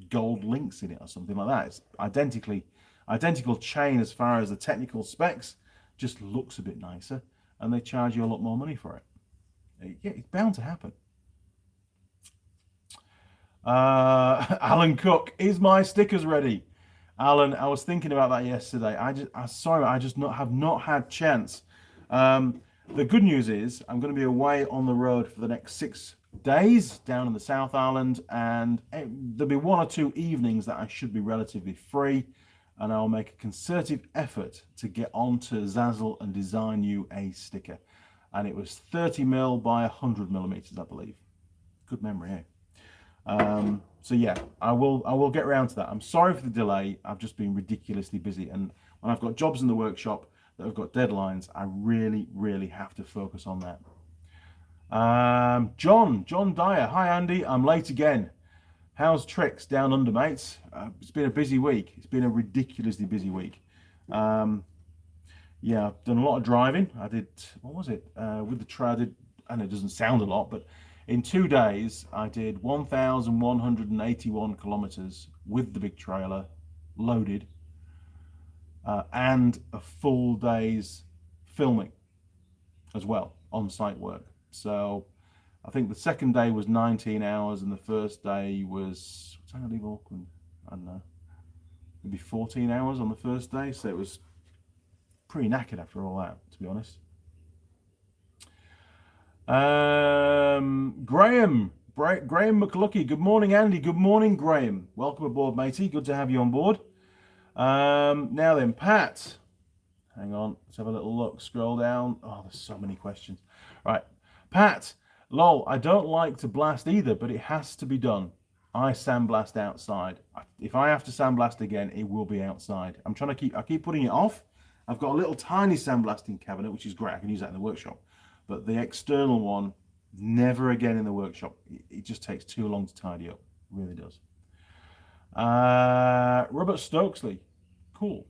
gold links in it or something like that. It's identical chain as far as the technical specs, just looks a bit nicer, and they charge you a lot more money for it. Yeah, it's bound to happen. Alan Cook, is my stickers ready? Alan, I was thinking about that yesterday. Sorry, I just have not had chance. The good news is I'm going to be away on the road for the next 6 days down in the South Island, and there'll be 1 or 2 evenings that I should be relatively free, and I'll make a concerted effort to get onto Zazzle and design you a sticker. And it was 30mm by 100mm, I believe. Good memory, eh? So yeah, I will get around to that. I'm sorry for the delay. I've just been ridiculously busy, and when I've got jobs in the workshop that have got deadlines, I really have to focus on that. John Dyer, hi Andy, I'm late again. How's tricks down under, mates? It's been a busy week. It's been a ridiculously busy week. Yeah, I've done a lot of driving. I did, what was it? With the trailer, and it doesn't sound a lot, but in 2 days, I did 1,181 kilometers with the big trailer, loaded, and a full day's filming as well, on-site work. So I think the second day was 19 hours and the first day was, what time did I leave Auckland? I don't know, maybe 14 hours on the first day. So it was pretty knackered after all that, to be honest. Graham McLucky. Good morning, Andy. Good morning, Graham. Welcome aboard, matey. Good to have you on board. Now then, Pat. Hang on. Let's have a little look. Scroll down. Oh, there's so many questions. Right. Pat. Lol, I don't like to blast either, but it has to be done. I sandblast outside. If I have to sandblast again, it will be outside. I keep putting it off. I've got a little tiny sandblasting cabinet, which is great. I can use that in the workshop. But the external one, never again in the workshop. It just takes too long to tidy up. It really does. Robert Stokesley. Cool.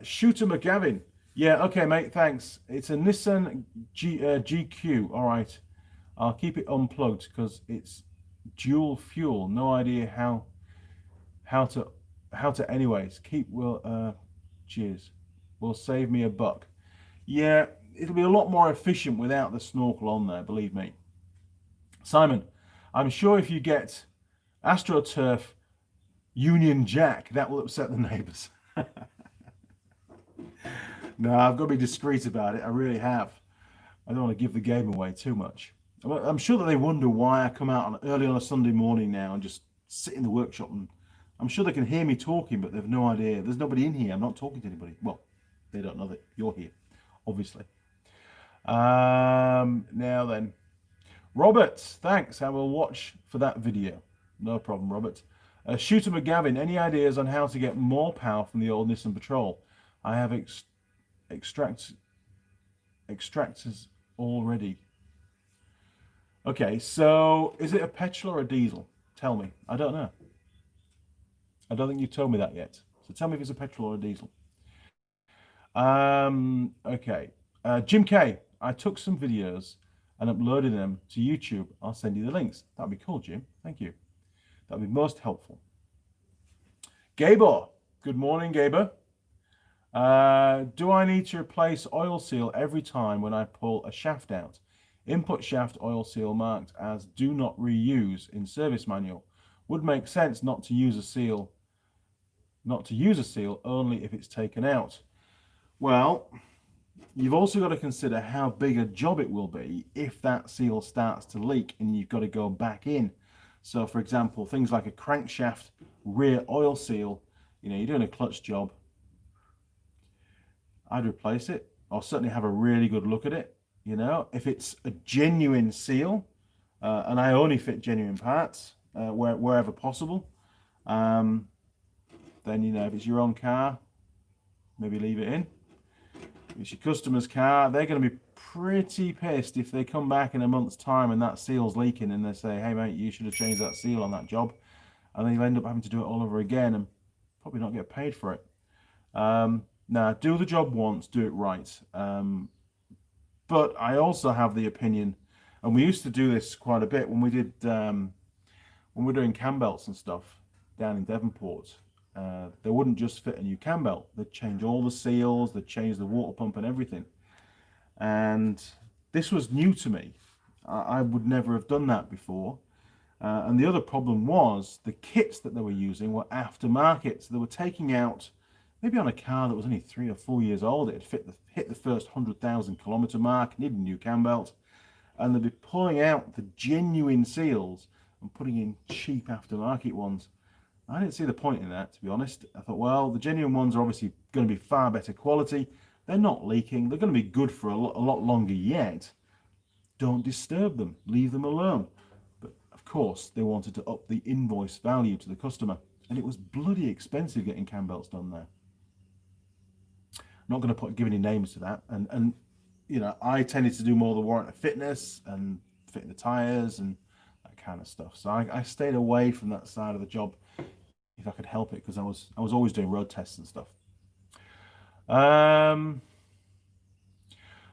Shooter McGavin. Yeah, okay, mate, thanks. It's a Nissan GQ. All right. I'll keep it unplugged because it's dual fuel. No idea how to anyways. Cheers. Will save me a buck. Yeah, it'll be a lot more efficient without the snorkel on there, believe me. Simon, I'm sure if you get AstroTurf Union Jack, that will upset the neighbours. No, I've got to be discreet about it. I really have. I don't want to give the game away too much. I'm sure that they wonder why I come out early on a Sunday morning now and just sit in the workshop, and I'm sure they can hear me talking, but they've no idea. There's nobody in here. I'm not talking to anybody. Well, they don't know that you're here, obviously. Now then, Robert, thanks. I will watch for that video. No problem, Robert. Shooter McGavin, any ideas on how to get more power from the old Nissan Patrol? I have extractors already. Okay, so is it a petrol or a diesel? Tell me. I don't know. I don't think you told me that yet. So tell me if it's a petrol or a diesel. Okay. Jim K, I took some videos and uploaded them to YouTube. I'll send you the links. That'd be cool, Jim. Thank you. That'd be most helpful. Gabor. Good morning, Gabor. Do I need to replace oil seal every time when I pull a shaft out? Input shaft oil seal marked as do not reuse in service manual. Would make sense not to use a seal only if it's taken out. Well, you've also got to consider how big a job it will be if that seal starts to leak and you've got to go back in. So for example, things like a crankshaft rear oil seal, you're doing a clutch job, I'd replace it, or certainly have a really good look at it. If it's a genuine seal, and I only fit genuine parts wherever possible, then if it's your own car, maybe leave it in. If it's your customer's car, they're going to be pretty pissed if they come back in a month's time and that seal's leaking and they say, hey mate, you should have changed that seal on that job, and then you'll end up having to do it all over again and probably not get paid for it. Now, do the job once, do it right. But I also have the opinion, and we used to do this quite a bit when we did, when we're doing cam belts and stuff down in Devonport. They wouldn't just fit a new cam belt. They'd change all the seals, they'd change the water pump and everything. And this was new to me. I would never have done that before. And the other problem was the kits that they were using were aftermarket. So they were taking out, maybe on a car that was only 3 or 4 years old, it had hit the first 100,000 kilometer mark, needed a new cam belt, and they'd be pulling out the genuine seals and putting in cheap aftermarket ones. I didn't see the point in that, to be honest. I thought, well, the genuine ones are obviously going to be far better quality. They're not leaking. They're going to be good for a lot longer yet. Don't disturb them. Leave them alone. But of course, they wanted to up the invoice value to the customer, and it was bloody expensive getting cam belts done there. Not going to give any names to that, and I tended to do more of the warrant of fitness and fitting the tires and that kind of stuff. So I stayed away from that side of the job if I could help it, because I was always doing road tests and stuff.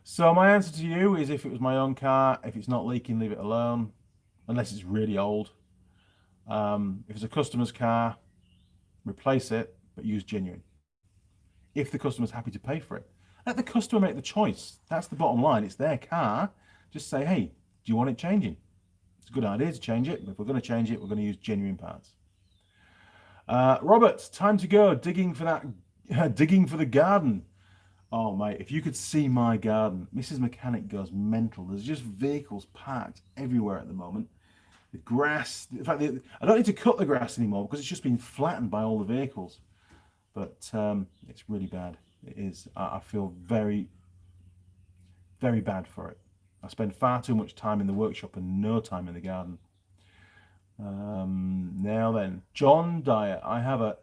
So my answer to you is, if it was my own car, if it's not leaking, leave it alone, unless it's really old. If it's a customer's car, replace it, but use genuine. If the customer's happy to pay for it, let the customer make the choice. That's the bottom line. It's their car. Just say, hey, you want it changing? It's a good idea to change it, but if we're going to change it, we're going to use genuine parts. Robert, time to go digging for that, digging for the garden. Oh mate, if you could see my garden, Mrs. Mechanic goes mental. There's just vehicles parked everywhere at the moment. The grass, in fact, I don't need to cut the grass anymore because it's just been flattened by all the vehicles. But it's really bad. It is. I feel very, very bad for it. I spend far too much time in the workshop and no time in the garden. Now then, John Dyer, I have a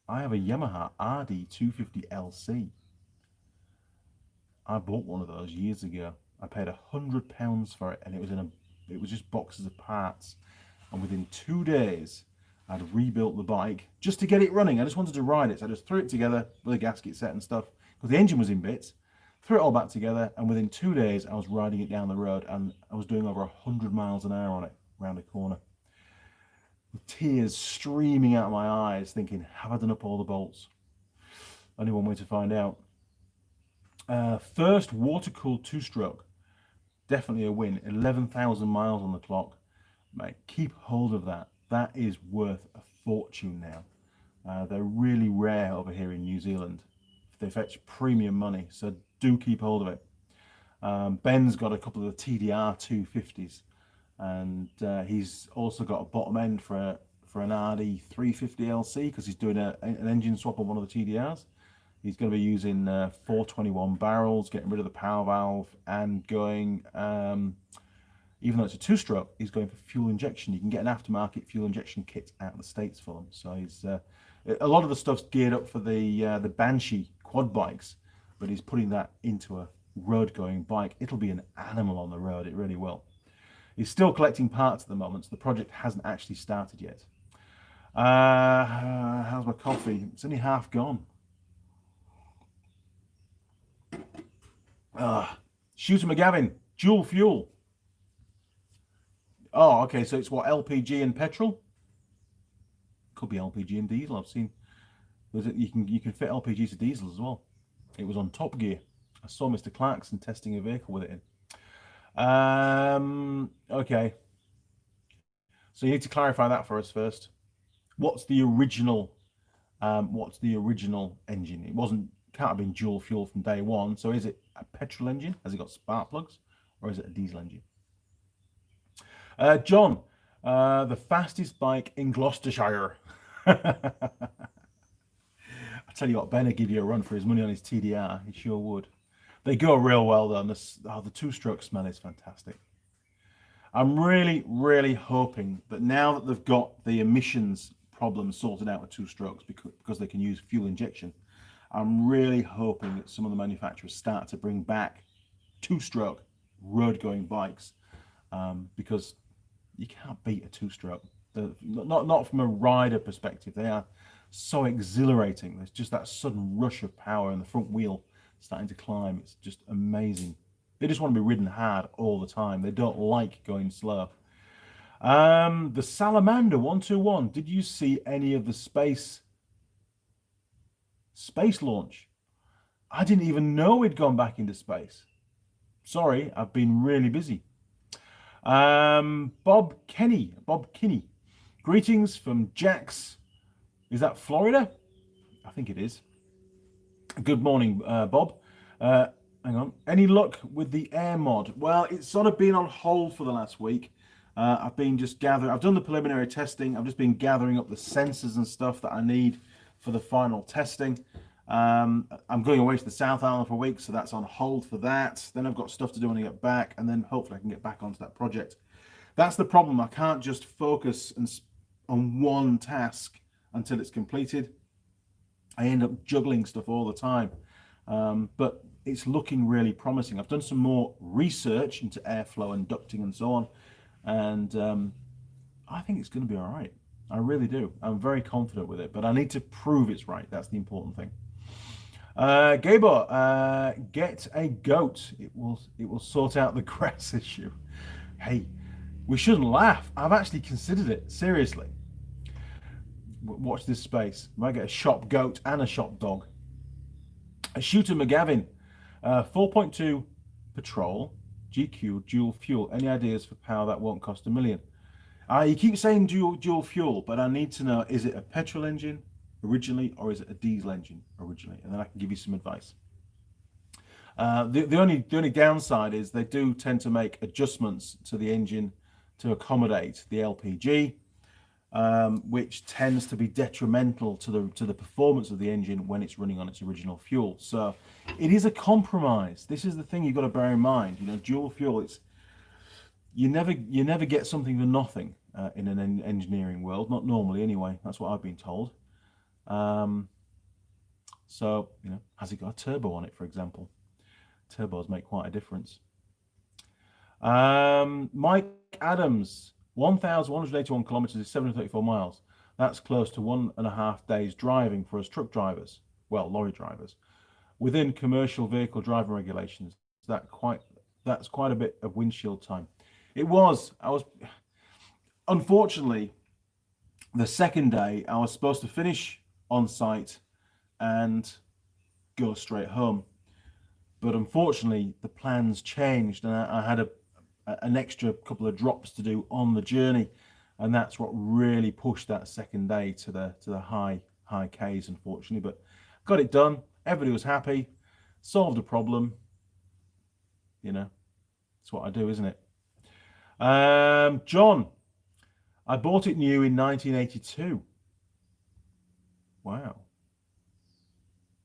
Yamaha Rd 250 LC. I bought one of those years ago. I paid £100 for it, and it was just boxes of parts. And within 2 days, I'd rebuilt the bike just to get it running. I just wanted to ride it, so I just threw it together with a gasket set and stuff because the engine was in bits. Threw it all back together, and within 2 days, I was riding it down the road, and I was doing over 100 miles an hour on it around a corner. With tears streaming out of my eyes, thinking, have I done up all the bolts? Only one way to find out. First water-cooled two-stroke, definitely a win. 11,000 miles on the clock. Mate, keep hold of that. That is worth a fortune now. They're really rare over here in New Zealand. They fetch premium money, so do keep hold of it. Ben's got a couple of the TDR 250s, and he's also got a bottom end for an RD 350 LC because he's doing an engine swap on one of the TDRs. He's going to be using 421 barrels, getting rid of the power valve, and going, even though it's a two-stroke, he's going for fuel injection. You can get an aftermarket fuel injection kit out of the States for them. So he's a lot of the stuff's geared up for the Banshee quad bikes, but he's putting that into a road-going bike. It'll be an animal on the road, it really will. He's still collecting parts at the moment, so the project hasn't actually started yet. How's my coffee? It's only half gone. Shooter McGavin, dual fuel. Oh, okay, so it's what, LPG and petrol? Could be LPG and diesel. I've seen you can fit LPG to diesel as well. It was on Top Gear. I saw Mr. Clarkson testing a vehicle with it in. Okay. So you need to clarify that for us first. What's the original engine? Can't have been dual fuel from day one. So is it a petrol engine? Has it got spark plugs? Or is it a diesel engine? John, the fastest bike in Gloucestershire. I tell you what, Ben would give you a run for his money on his TDR. He sure would. They go real well though. The two-stroke smell is fantastic. I'm really, really hoping that now that they've got the emissions problem sorted out with two strokes because they can use fuel injection, I'm really hoping that some of the manufacturers start to bring back two-stroke road-going bikes because you can't beat a two-stroke. Not from a rider perspective. They are so exhilarating. There's just that sudden rush of power and the front wheel starting to climb. It's just amazing. They just want to be ridden hard all the time. They don't like going slow. The Salamander 121. Did you see any of the space launch? I didn't even know we'd gone back into space. Sorry, I've been really busy. Bob Kinney. Greetings from Jack's. Is that Florida? I think it is. Good morning, Bob. Hang on. Any luck with the air mod? Well, it's sort of been on hold for the last week. I've been just gathering. I've done the preliminary testing. I've just been gathering up the sensors and stuff that I need for the final testing. I'm going away to the South Island for a week, so that's on hold for that. Then I've got stuff to do when I get back, and then hopefully I can get back onto that project. That's the problem. I can't just focus on one task until it's completed. I end up juggling stuff all the time, but it's looking really promising. I've done some more research into airflow and ducting and so on, and I think it's going to be all right. I really do. I'm very confident with it, but I need to prove it's right. That's the important thing. Gabo, get a goat. It will sort out the grass issue. Hey, we shouldn't laugh. I've actually considered it seriously. Watch this space. Might get a shop goat and a shop dog. A Shooter McGavin, 4.2 Patrol, GQ, dual fuel. Any ideas for power that won't cost $1 million? You keep saying dual fuel, but I need to know, is it a petrol engine originally or is it a diesel engine originally? And then I can give you some advice. The only downside is they do tend to make adjustments to the engine to accommodate the LPG, which tends to be detrimental to the performance of the engine when it's running on its original fuel. So it is a compromise. This is the thing you've got to bear in mind. You know, dual fuel. It's you never get something for nothing in an engineering world. Not normally, anyway. That's what I've been told. So you know, has it got a turbo on it, for example? Turbos make quite a difference. Mike Adams, 1,181 kilometers is 734 miles. That's close to 1.5 days driving for us truck drivers, well, lorry drivers, within commercial vehicle driving regulations. That's quite a bit of windshield time. Unfortunately, the second day I was supposed to finish on site and go straight home. But unfortunately, the plans changed, and I had an extra couple of drops to do on the journey, and that's what really pushed that second day to the high Ks, unfortunately. But got it done. Everybody was happy. Solved a problem. You know, that's what I do, isn't it? John, I bought it new in 1982. Wow,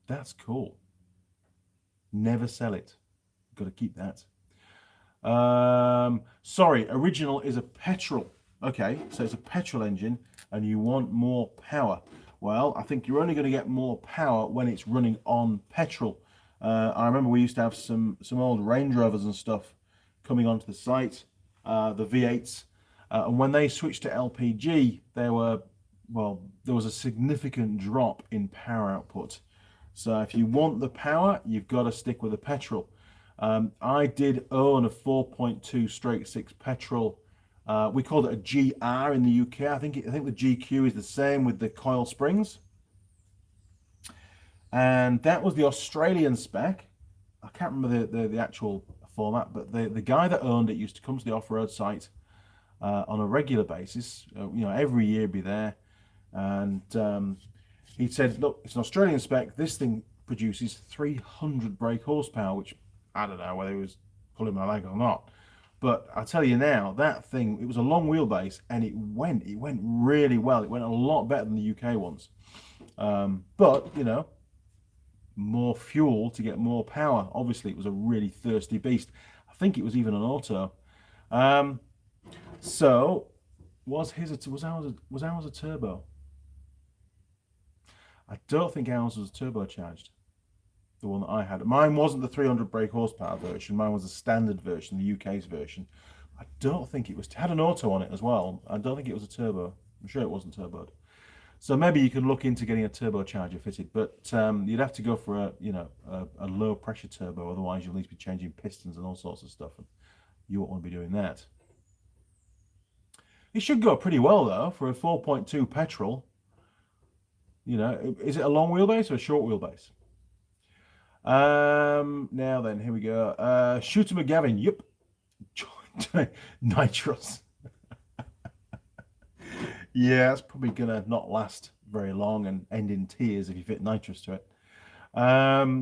that's cool. Never sell it. Got to keep that. Sorry, original is a petrol. Okay, so it's a petrol engine and you want more power. Well, I think you're only going to get more power when it's running on petrol. I remember we used to have some old Range Rovers and stuff coming onto the site, the V8s, and when they switched to LPG, there was a significant drop in power output. So if you want the power, you've got to stick with the petrol. I did own a 4.2 straight 6 petrol. We called it a GR in the UK. I think the GQ is the same with the coil springs. And that was the Australian spec. I can't remember the actual format, but the guy that owned it used to come to the off-road site on a regular basis. You know, every year be there. And he said, look, it's an Australian spec. This thing produces 300 brake horsepower, which I don't know whether he was pulling my leg or not. But I tell you now, that thing, it was a long wheelbase and it went really well. It went a lot better than the UK ones. But, you know, more fuel to get more power. Obviously, it was a really thirsty beast. I think it was even an auto. So, was ours a turbo? I don't think ours was turbocharged, the one that I had. Mine wasn't the 300 brake horsepower version. Mine was the standard version, the UK's version. I don't think it was. It had an auto on it as well. I don't think it was a turbo. I'm sure it wasn't turboed. So maybe you could look into getting a turbocharger fitted, but you'd have to go for a low pressure turbo. Otherwise, you'll need to be changing pistons and all sorts of stuff, and you won't want to be doing that. It should go pretty well though for a 4.2 petrol. You know, is it a long wheelbase or a short wheelbase? Now then, here we go. Shooter McGavin, yep. Nitrous. Yeah, it's probably gonna not last very long and end in tears if you fit nitrous to it.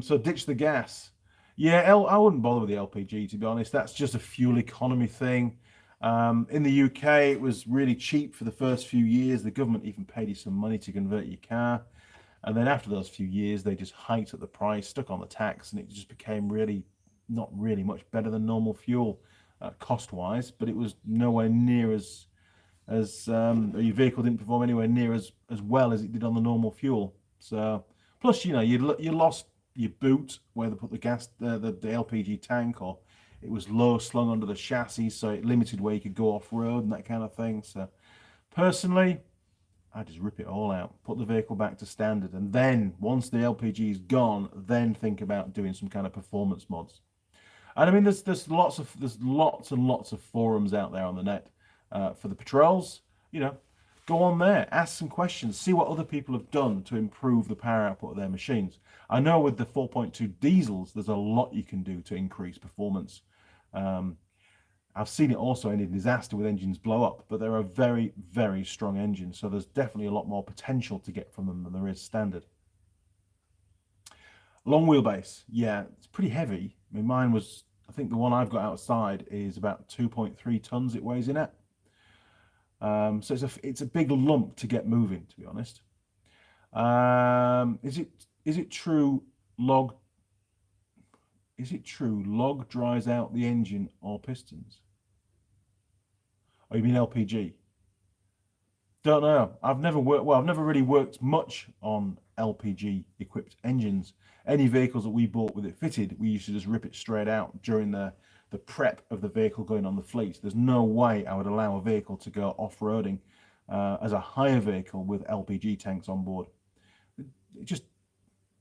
So ditch the gas. Yeah, I wouldn't bother with the LPG, to be honest. That's just a fuel economy thing. In the UK, it was really cheap for the first few years. The government even paid you some money to convert your car. And then after those few years, they just hiked up the price, stuck on the tax, and it just became not really much better than normal fuel cost-wise, but it was nowhere near as your vehicle didn't perform anywhere near as well as it did on the normal fuel. So, plus, you know, you lost your boot where they put the gas, the LPG tank, or it was low slung under the chassis, so it limited where you could go off-road and that kind of thing. So, personally, I just rip it all out, put the vehicle back to standard, and then once the LPG is gone, then think about doing some kind of performance mods. And I mean, there's lots and lots of forums out there on the net for the patrols. You know, go on there, ask some questions, see what other people have done to improve the power output of their machines. I know with the 4.2 diesels, there's a lot you can do to increase performance. I've seen it also in a disaster with engines blow up, but they're a very, very strong engine. So there's definitely a lot more potential to get from them than there is standard. Long wheelbase, yeah, it's pretty heavy. I mean, mine was, I think the one I've got outside is about 2.3 tons it weighs in at. So it's a big lump to get moving, to be honest. Is it true log dries out the engine or pistons? Oh, you mean LPG? Don't know. I've never really worked much on LPG equipped engines. Any vehicles that we bought with it fitted, we used to just rip it straight out during the prep of the vehicle going on the fleet. There's no way I would allow a vehicle to go off-roading as a hire vehicle with LPG tanks on board. It's just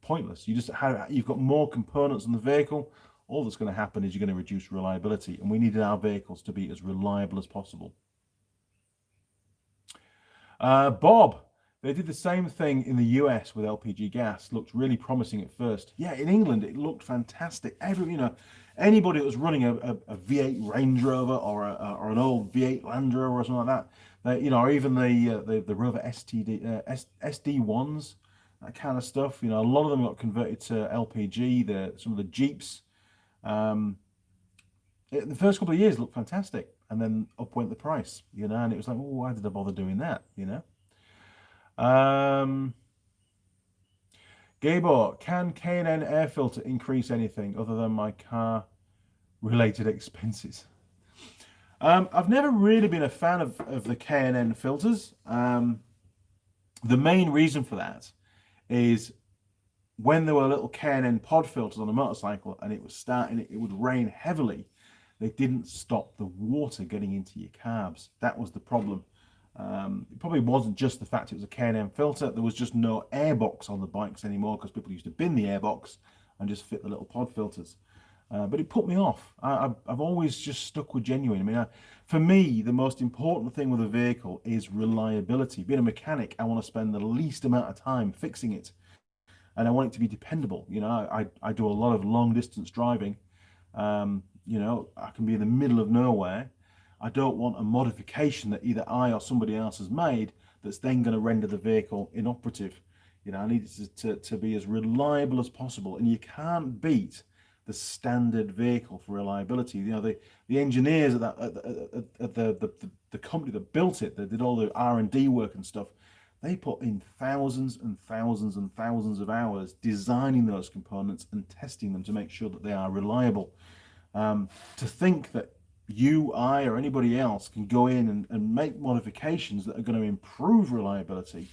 pointless. You've got more components in the vehicle. All that's going to happen is you're going to reduce reliability, and we needed our vehicles to be as reliable as possible. Bob, they did the same thing in the US with LPG gas. Looked really promising at first. Yeah, in England it looked fantastic. Anybody that was running a V8 Range Rover or an old V8 Land Rover or something like that, or even the Rover SD1s, that kind of stuff. A lot of them got converted to LPG. Some of the Jeeps. The first couple of years looked fantastic, and then up went the price. And it was like, well, why did I bother doing that? Gabor, can K&N air filter increase anything other than my car related expenses? I've never really been a fan of the K&N filters. The main reason for that is when there were little K&N pod filters on a motorcycle and it would rain heavily, they didn't stop the water getting into your carbs. That was the problem. It probably wasn't just the fact it was a K&N filter. There was just no airbox on the bikes anymore because people used to bin the airbox and just fit the little pod filters. But it put me off. I've always just stuck with genuine. I mean, for me, the most important thing with a vehicle is reliability. Being a mechanic, I want to spend the least amount of time fixing it. And I want it to be dependable. I do a lot of long distance driving. I can be in the middle of nowhere. I don't want a modification that either I or somebody else has made that's then going to render the vehicle inoperative. I need it to be as reliable as possible, and you can't beat the standard vehicle for reliability. The engineers at the company that built it, that did all the R&D work and stuff, they put in thousands and thousands and thousands of hours designing those components and testing them to make sure that they are reliable. To think that you, I, or anybody else can go in and make modifications that are going to improve reliability,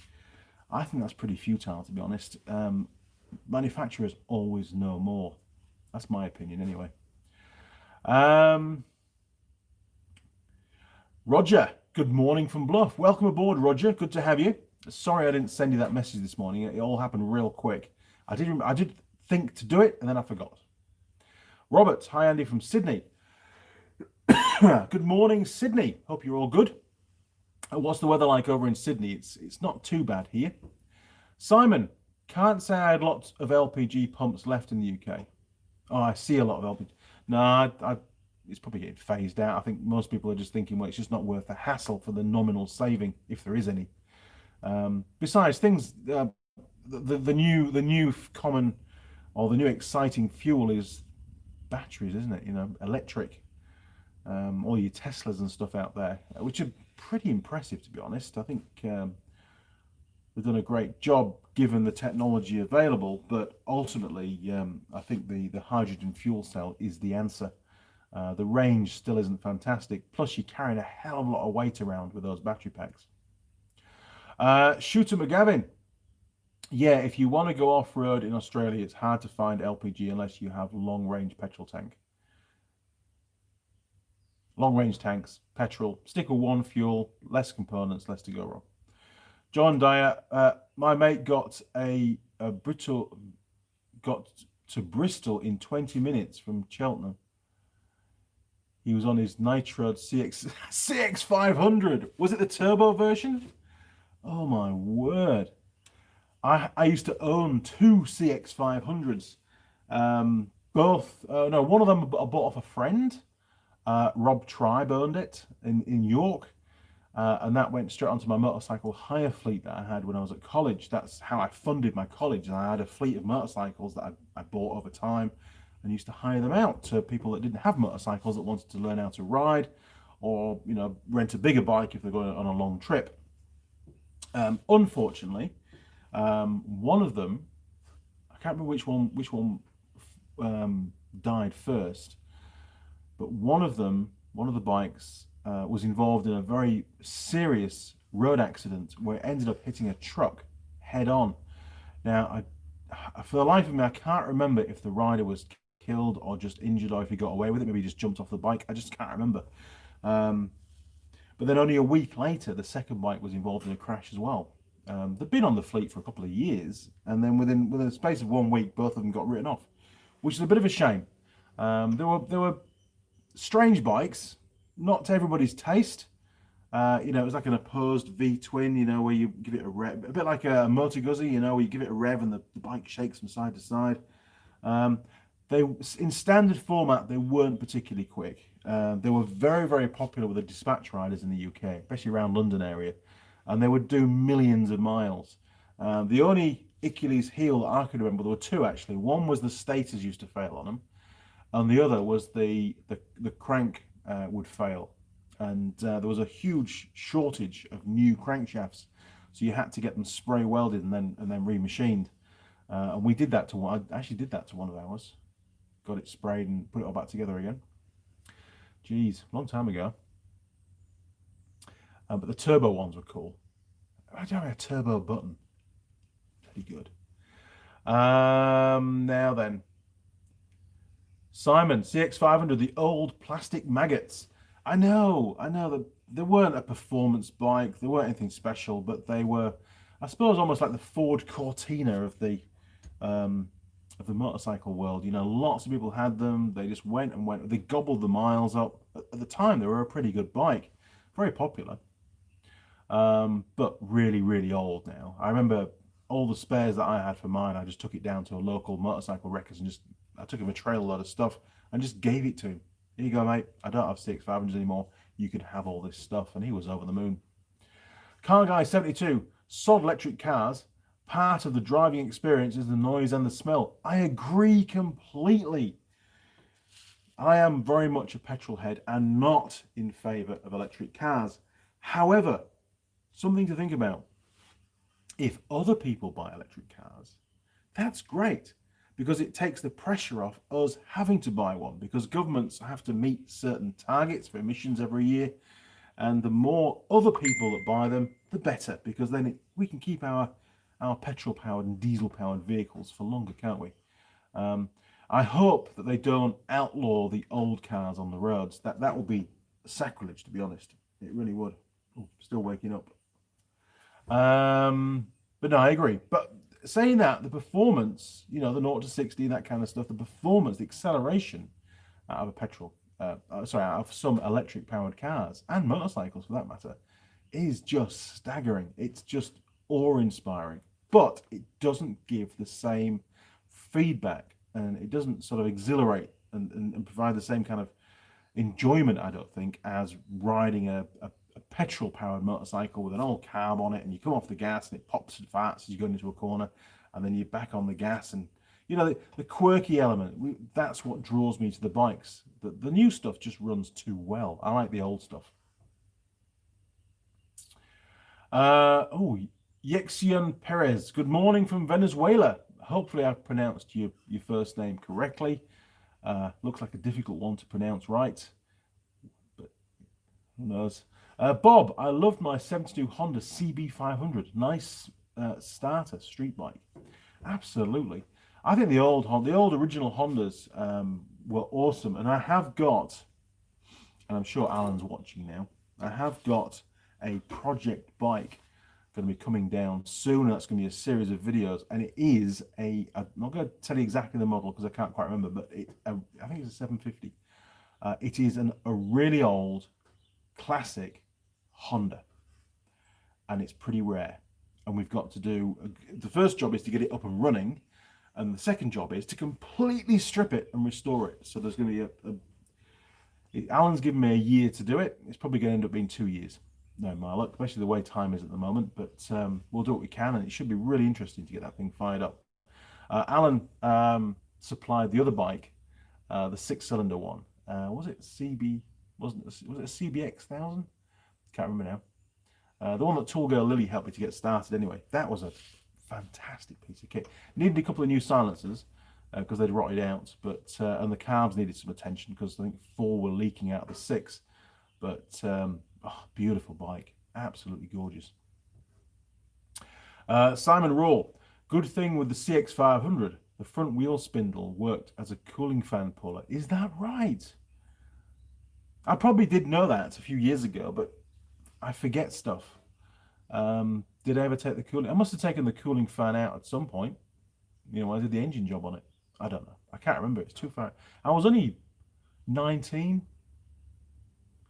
I think that's pretty futile, to be honest. Manufacturers always know more. That's my opinion anyway. Roger, good morning from Bluff. Welcome aboard, Roger. Good to have you. Sorry I didn't send you that message this morning. It all happened real quick. I did think to do it, and then I forgot. Robert, hi Andy from Sydney. Good morning, Sydney. Hope you're all good. What's the weather like over in Sydney? It's not too bad here. Simon, can't say I had lots of LPG pumps left in the UK. Oh, I see a lot of LPG. No, it's probably getting phased out. I think most people are just thinking, well, it's just not worth the hassle for the nominal saving, if there is any. Besides, things, the new common or the new exciting fuel is batteries, isn't it? Electric. All your Teslas and stuff out there, which are pretty impressive, to be honest. I think they've done a great job given the technology available, but ultimately, I think the hydrogen fuel cell is the answer. The range still isn't fantastic. Plus, you're carrying a hell of a lot of weight around with those battery packs. Shooter McGavin. Yeah, if you want to go off-road in Australia, it's hard to find LPG unless you have long-range petrol tank. Long-range tanks, petrol, stick with one fuel, less components, less to go wrong. John Dyer, my mate got to Bristol in 20 minutes from Cheltenham. He was on his Nitro CX500. Was it the turbo version? Oh my word. I used to own two CX500s. One of them I bought off a friend. Rob Tribe owned it in York. And that went straight onto my motorcycle hire fleet that I had when I was at college. That's how I funded my college. And I had a fleet of motorcycles that I bought over time and used to hire them out to people that didn't have motorcycles that wanted to learn how to ride, or, you know, rent a bigger bike if they're going on a long trip. Unfortunately, one of them, I can't remember which one died first, but one of the bikes was involved in a very serious road accident where it ended up hitting a truck head on. Now, for the life of me, I can't remember if the rider was killed or just injured, or if he got away with it. Maybe he just jumped off the bike. I just can't remember. But then only a week later, the second bike was involved in a crash as well. They'd been on the fleet for a couple of years, and then within the space of 1 week, both of them got written off, which is a bit of a shame. They were strange bikes, not to everybody's taste. You know, it was like an opposed V-twin, you know, where you give it a rev, a bit like a Motor Guzzi, you know, where you give it a rev and the bike shakes from side to side. They, in standard format, they weren't particularly quick. They were very, very popular with the dispatch riders in the UK, especially around London area, and they would do millions of miles. The only Achilles heel that I could remember, there were two actually. One was the stators used to fail on them, and the other was the crank would fail. And there was a huge shortage of new crankshafts, so you had to get them spray welded and then remachined. And we did that to one. I actually did that to one of ours. Got it sprayed and put it all back together again. Geez, long time ago. But the turbo ones were cool. I don't have a turbo button. Pretty good. Now then, Simon, CX500, the old plastic maggots. I know that they weren't a performance bike. They weren't anything special, but they were, I suppose, almost like the Ford Cortina of the motorcycle world. You know, lots of people had them. They just went and went. They gobbled the miles up. At the time, they were a pretty good bike, very popular, but really, really old now. I remember all the spares that I had for mine. I just took it down to a local motorcycle wreckers and I took him a trailer load of stuff and just gave it to him. Here you go, mate. I don't have CX500s anymore. You can have all this stuff. And he was over the moon. Car Guy 72. Sod electric cars. Part of the driving experience is the noise and the smell. I agree completely. I am very much a petrol head and not in favour of electric cars. However, something to think about. If other people buy electric cars, that's great, because it takes the pressure off us having to buy one, because governments have to meet certain targets for emissions every year, and the more other people that buy them, the better, because then we can keep our petrol-powered and diesel-powered vehicles for longer, can't we? I hope that they don't outlaw the old cars on the roads. That would be sacrilege, to be honest. It really would. Oh, still waking up. But no, I agree. But saying that, the performance, you know, the 0 to 60, that kind of stuff, the performance, the acceleration out of a petrol, out of some electric powered cars and motorcycles for that matter, is just staggering. It's just awe-inspiring, but it doesn't give the same feedback, and it doesn't sort of exhilarate and provide the same kind of enjoyment, I don't think, as riding a petrol powered motorcycle with an old carb on it, and you come off the gas and it pops and farts as you go into a corner, and then you're back on the gas. And you know, the quirky element, that's what draws me to the bikes. The new stuff just runs too well. I like the old stuff. Yexion Perez, good morning from Venezuela. Hopefully I've pronounced your first name correctly. Looks like a difficult one to pronounce right, but who knows. Bob, I loved my 72 Honda CB500. Nice starter street bike. Absolutely. I think the old original Hondas were awesome. And I have got, and I'm sure Alan's watching now, I have got a project bike going to be coming down soon. And that's going to be a series of videos. And it is I'm not going to tell you exactly the model because I can't quite remember, but I think it's a 750. It is a really old, classic Honda, and it's pretty rare, and we've got to do the first job is to get it up and running, and the second job is to completely strip it and restore it. So there's going to be Alan's given me a year to do it. It's probably going to end up being 2 years. No, my luck, especially the way time is at the moment. But we'll do what we can, and it should be really interesting to get that thing fired up. Alan supplied the other bike, the 6-cylinder one. Was it CB? Was it a CBX 1000? Can't remember now. The one that Tool Girl Lilli helped me to get started. Anyway, that was a fantastic piece of kit. Needed a couple of new silencers because they'd rotted out, but and the carbs needed some attention because I think 4 were leaking out of the 6. But beautiful bike, absolutely gorgeous. Simon Raw, good thing with the CX500, the front wheel spindle worked as a cooling fan puller. Is that right? I probably did know that a few years ago, but I forget stuff. Did I ever take the cooling? I must have taken the cooling fan out at some point. You know, I did the engine job on it. I don't know. I can't remember. It's too far. I was only 19.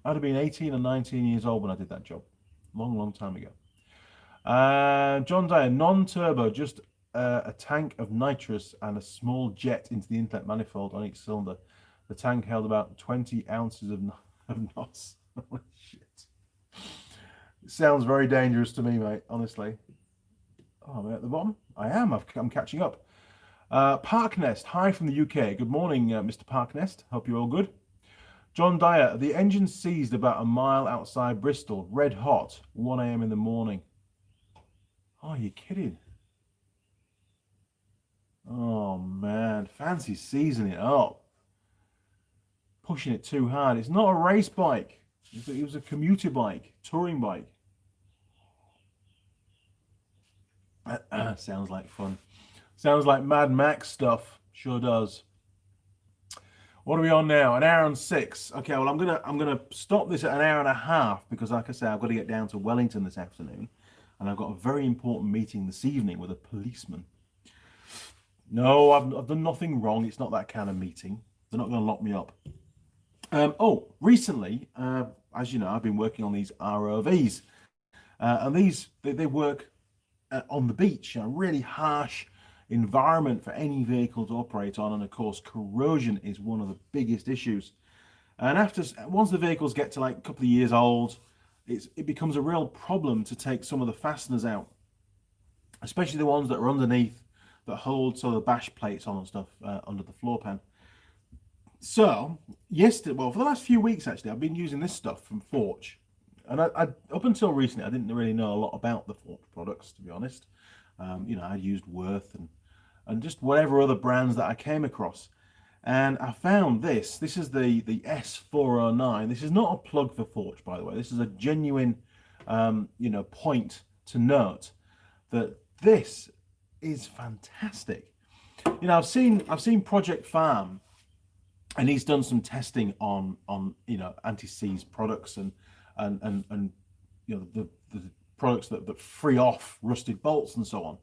I'd have been 18 or 19 years old when I did that job. Long time ago. John Dyer, non-turbo, just a tank of nitrous and a small jet into the inlet manifold on each cylinder. The tank held about 20 ounces of NOS. Holy shit. It sounds very dangerous to me, mate, honestly. Oh, I'm at the bottom? I am. I'm catching up. Parknest, hi from the UK. Good morning, Mr. Parknest. Hope you're all good. John Dyer, the engine seized about a mile outside Bristol, red hot, 1 a.m. in the morning. Oh, you're kidding. Oh, man. Fancy seizing it up. Pushing it too hard. It's not a race bike. It was a commuter bike, touring bike. Sounds like fun. Sounds like Mad Max stuff. Sure does. What are we on now? 1 hour and 6. Okay, well I'm gonna stop this at 1 hour and a half because, like I say, I've got to get down to Wellington this afternoon, and I've got a very important meeting this evening with a policeman. No, I've done nothing wrong. It's not that kind of meeting. They're not going to lock me up. Recently, as you know, I've been working on these ROVs, and these they work on the beach, a really harsh environment for any vehicle to operate on, and of course corrosion is one of the biggest issues. And once the vehicles get to like a couple of years old, it becomes a real problem to take some of the fasteners out, especially the ones that are underneath that hold sort of the bash plates on and stuff under the floor pan. So for the last few weeks actually, I've been using this stuff from Forge, and I up until recently I didn't really know a lot about the Forge products, to be honest. I'd used Worth and just whatever other brands that I came across, and I found this. This is the S409. This is not a plug for Forge, by the way. This is a genuine point to note that this is fantastic. I've seen Project Farm, and he's done some testing on anti-seize products and the products that free off rusted bolts and so on,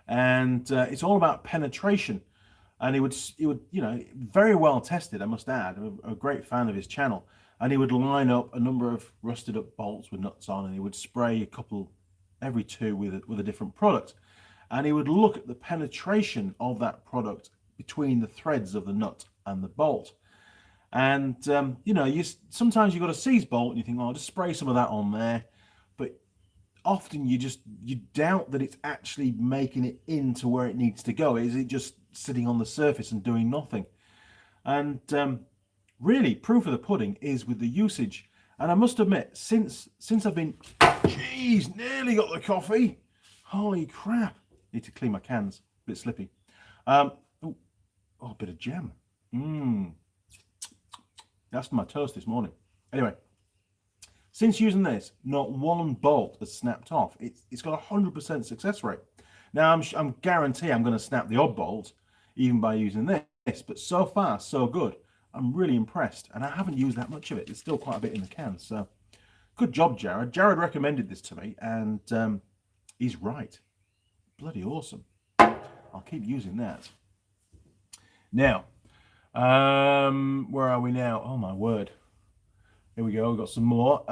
and it's all about penetration. And he would very well tested, I must add. I'm a great fan of his channel, and he would line up a number of rusted up bolts with nuts on, and he would spray a couple every 2 with a different product, and he would look at the penetration of that product between the threads of the nut and the bolt. And sometimes you've got a seize bolt and you think, oh, I'll just spray some of that on there, but often you doubt that it's actually making it into where it needs to go. Is it just sitting on the surface and doing nothing? And really, proof of the pudding is with the usage. And I must admit, since I've been, nearly got the coffee. Holy crap! Need to clean my cans. A bit slippy. A bit of jam. That's my toast this morning. Anyway, since using this, not one bolt has snapped off. It's got a 100% success rate. Now I'm guarantee I'm going to snap the odd bolt even by using this, but so far so good. I'm really impressed, and I haven't used that much of it. There's still quite a bit in the can, so good job, Jared. Jared recommended this to me, and he's right. Bloody awesome. I'll keep using that. Now, where are we now? Oh my word. Here we go. We've got some more.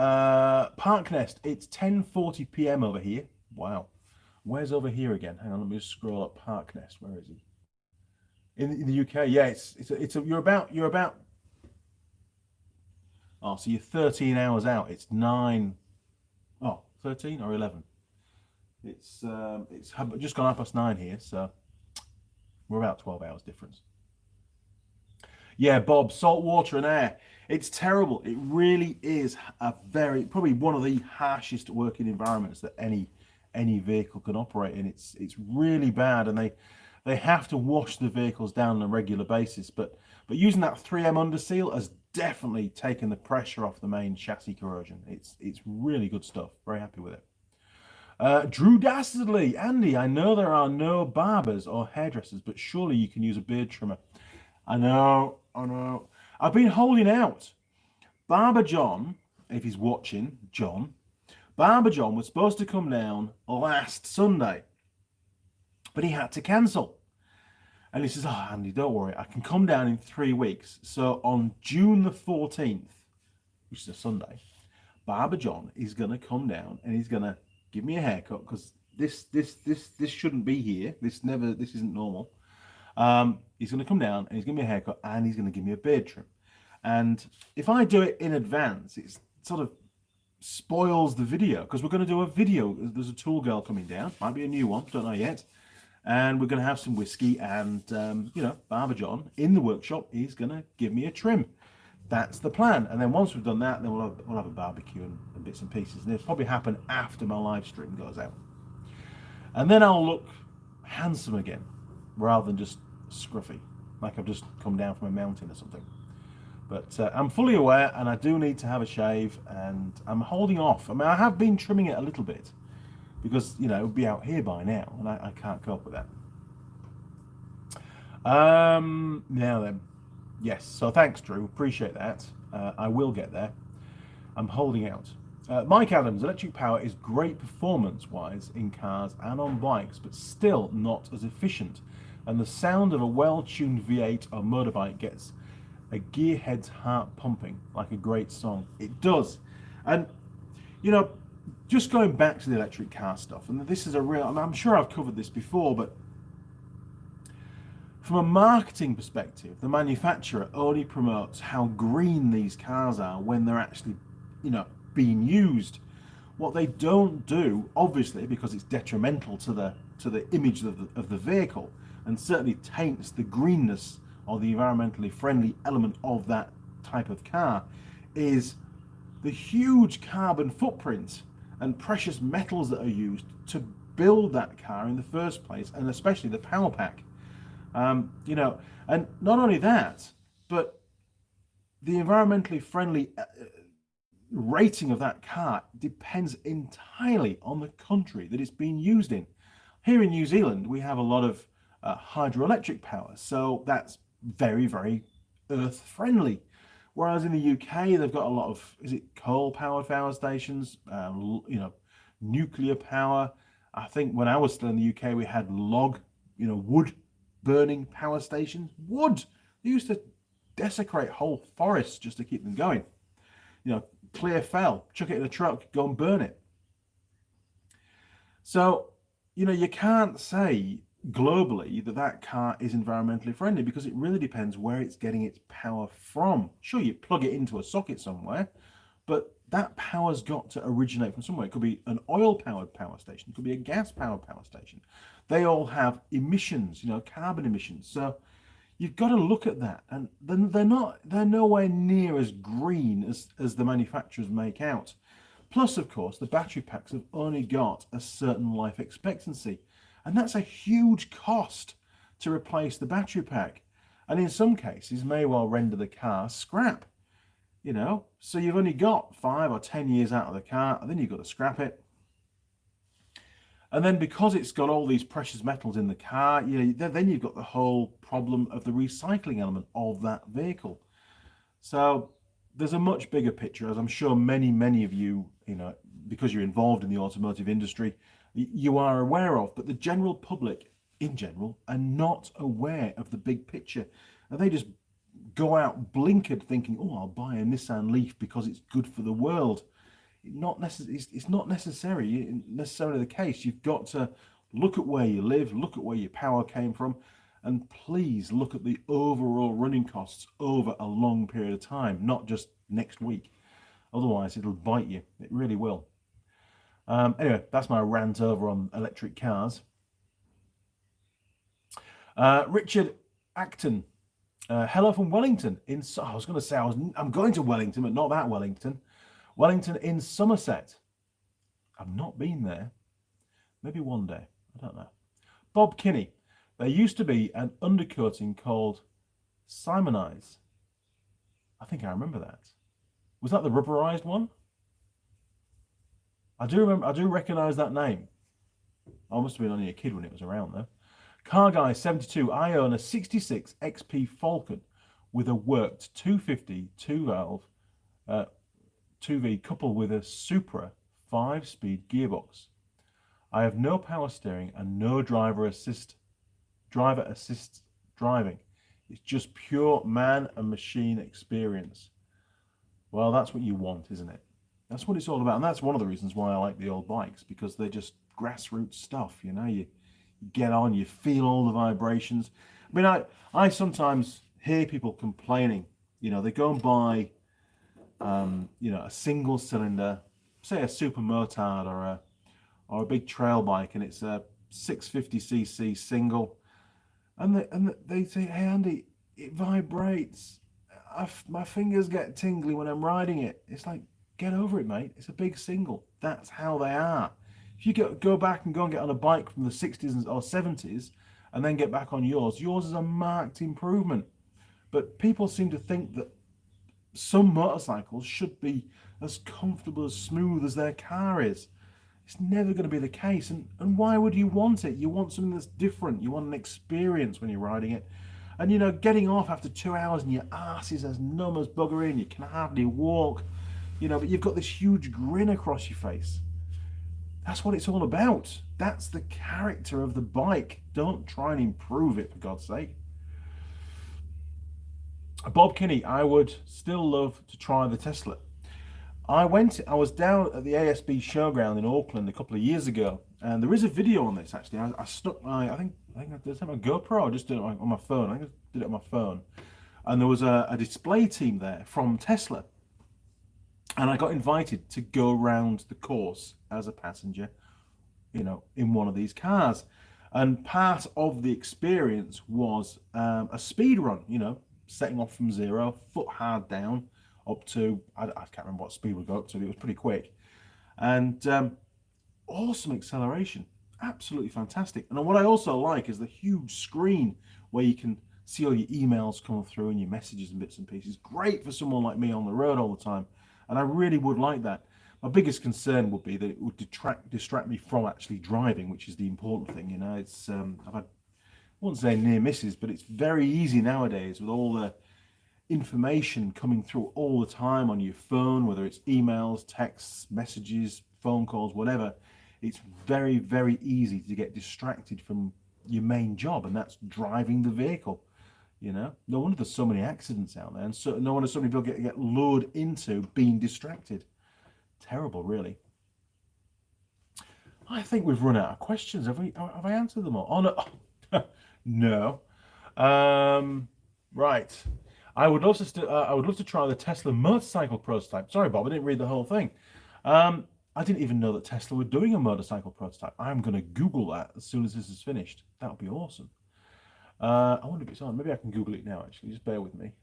Parknest. It's 10:40 p.m. over here. Wow. Where's over here again? Hang on, let me just scroll up. Parknest. Where is he? In the UK. Yeah, you're about Oh, so you're 13 hours out. It's 9, 13 or 11. It's just gone 9:30 here, so we're about 12 hours difference. Yeah, Bob, salt water and air. It's terrible. It really is probably one of the harshest working environments that any vehicle can operate in. It's really bad, and they have to wash the vehicles down on a regular basis. But using that 3M underseal has definitely taken the pressure off the main chassis corrosion. It's really good stuff. Very happy with it. Drew Dastardly, Andy, I know there are no barbers or hairdressers, but surely you can use a beard trimmer. I know. I've been holding out. Barber John, if he's watching, Barber John was supposed to come down last Sunday, but he had to cancel. And he says, oh, Andy, don't worry, I can come down in 3 weeks. So on June the 14th, which is a Sunday, Barber John is going to come down and he's going to give me a haircut, because this shouldn't be here. This isn't normal. He's going to come down and he's going to give me a haircut and he's going to give me a beard trim. And if I do it in advance, it sort of spoils the video, because we're going to do a video. There's a Tool Girl coming down, might be a new one, don't know yet. And we're going to have some whiskey, and Barber John in the workshop is going to give me a trim. That's the plan. And then once we've done that, then we'll have a barbecue and bits and pieces. And it'll probably happen after my live stream goes out. And then I'll look handsome again, rather than just scruffy, like I've just come down from a mountain or something. But I'm fully aware, and I do need to have a shave, and I'm holding off. I mean, I have been trimming it a little bit, because, it would be out here by now, and I can't cope with that. Now then. Yes, so thanks, Drew. Appreciate that. I will get there. I'm holding out. Mike Adams, electric power is great performance-wise in cars and on bikes, but still not as efficient. And the sound of a well-tuned V8 or motorbike gets a gearhead's heart pumping like a great song. It does. And, just going back to the electric car stuff, and this is I'm sure I've covered this before, but from a marketing perspective, the manufacturer only promotes how green these cars are when they're actually, being used. What they don't do, obviously, because it's detrimental to the image of the vehicle, and certainly taints the greenness or the environmentally friendly element of that type of car, is the huge carbon footprint and precious metals that are used to build that car in the first place, and especially the power pack. And not only that, but the environmentally friendly rating of that car depends entirely on the country that it's being used in. Here in New Zealand, we have a lot of hydroelectric power, so that's very, very earth friendly. Whereas in the UK, they've got a lot of, coal-powered power stations, nuclear power. I think when I was still in the UK, we had wood burning power stations. Wood! They used to desecrate whole forests just to keep them going. Clear fell, chuck it in a truck, go and burn it. So, you can't say globally that car is environmentally friendly, because it really depends where it's getting its power from. Sure, you plug it into a socket somewhere, but that power's got to originate from somewhere. It could be an oil-powered power station. It could be a gas-powered power station. They all have emissions, carbon emissions. So you've got to look at that, and they're nowhere near as green as the manufacturers make out. Plus, of course, the battery packs have only got a certain life expectancy, and that's a huge cost to replace the battery pack, and in some cases may well render the car scrap. So you've only got 5 or 10 years out of the car, and then you've got to scrap it. And then because it's got all these precious metals in the car, then you've got the whole problem of the recycling element of that vehicle. So there's a much bigger picture, as I'm sure many of you, because you're involved in the automotive industry, you are aware of, but the general public in general are not aware of the big picture. And they just go out blinkered thinking, oh, I'll buy a Nissan Leaf because it's good for the world. It's not necessarily the case. You've got to look at where you live, look at where your power came from, and please look at the overall running costs over a long period of time, not just next week. Otherwise, it'll bite you. It really will. Anyway, that's my rant over on electric cars. Richard Acton. Hello from Wellington. I was going to say I'm going to Wellington, but not that Wellington. Wellington in Somerset. I've not been there. Maybe one day. I don't know. Bob Kinney. There used to be an undercoating called Simonize. I think I remember that. Was that the rubberized one? I do recognise that name. I must have been only a kid when it was around though. Car Guy 72. I own a 66 XP Falcon with a worked 250 2-valve 2V coupled with a Supra 5-speed gearbox. I have no power steering and no driver assist driving. It's just pure man and machine experience. Well, that's what you want, isn't it? That's what it's all about. And that's one of the reasons why I like the old bikes, because they're just grassroots stuff. You know, you get on, you feel all the vibrations. I mean, I sometimes hear people complaining, you know, they go and buy, you know, a single cylinder, say a super motard or a big trail bike, and it's a 650cc single. And they say, hey, Andy, it vibrates. My fingers get tingly when I'm riding it. It's like, get over it, mate. It's a big single. That's how they are. If you go back and go and get on a bike from the 60s or 70s and then get back on yours is a marked improvement. But people seem to think that some motorcycles should be as comfortable, as smooth as their car is. It's never going to be the case. And why would you want it? You want something that's different. You want an experience when you're riding it. And, you know, getting off after 2 hours and your arse is as numb as bugger in, you can hardly walk, you know, but you've got this huge grin across your face. That's what it's all about. That's the character of the bike. Don't try and improve it, for God's sake. Bob Kinney, I would still love to try the Tesla. I was down at the ASB showground in Auckland a couple of years ago, and there is a video on this actually. I stuck I think I did it on my GoPro, I just did it on my phone. I think I did it on my phone. And there was a display team there from Tesla. And I got invited to go around the course as a passenger, you know, in one of these cars. And part of the experience was a speed run, you know, setting off from 0, foot hard down, up to, I can't remember what speed we got up to, but it was pretty quick. And awesome acceleration, absolutely fantastic. And what I also like is the huge screen where you can see all your emails coming through and your messages and bits and pieces. Great for someone like me on the road all the time. And I really would like that. My biggest concern would be that it would distract me from actually driving, which is the important thing. You know, it's I've had, I won't say near misses, but it's very easy nowadays with all the information coming through all the time on your phone, whether it's emails, texts, messages, phone calls, whatever. It's very, very easy to get distracted from your main job, and that's driving the vehicle. You know, no wonder there's so many accidents out there, and so no wonder so many people get lured into being distracted. Terrible, really. I think we've run out of questions. Have I answered them all? Oh no, no. Right. I would love to try the Tesla motorcycle prototype. Sorry, Bob, I didn't read the whole thing. I didn't even know that Tesla were doing a motorcycle prototype. I'm going to Google that as soon as this is finished. That would be awesome. I wonder if it's on. Maybe I can Google it now, actually. Just bear with me.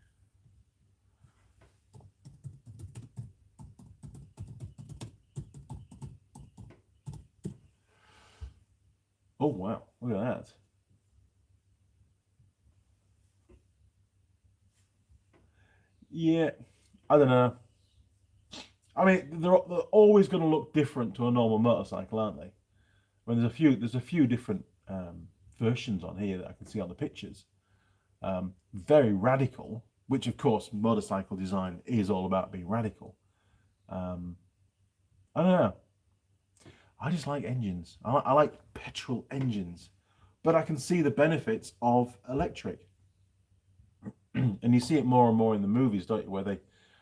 Oh, wow. Look at that. Yeah, I don't know. I mean, they're always going to look different to a normal motorcycle, aren't they? When there's a few different versions on here that I can see on the pictures. Very radical, which of course motorcycle design is all about being radical. I don't know. I just like engines. I like petrol engines, but I can see the benefits of electric. And you see it more and more in the movies, don't you, where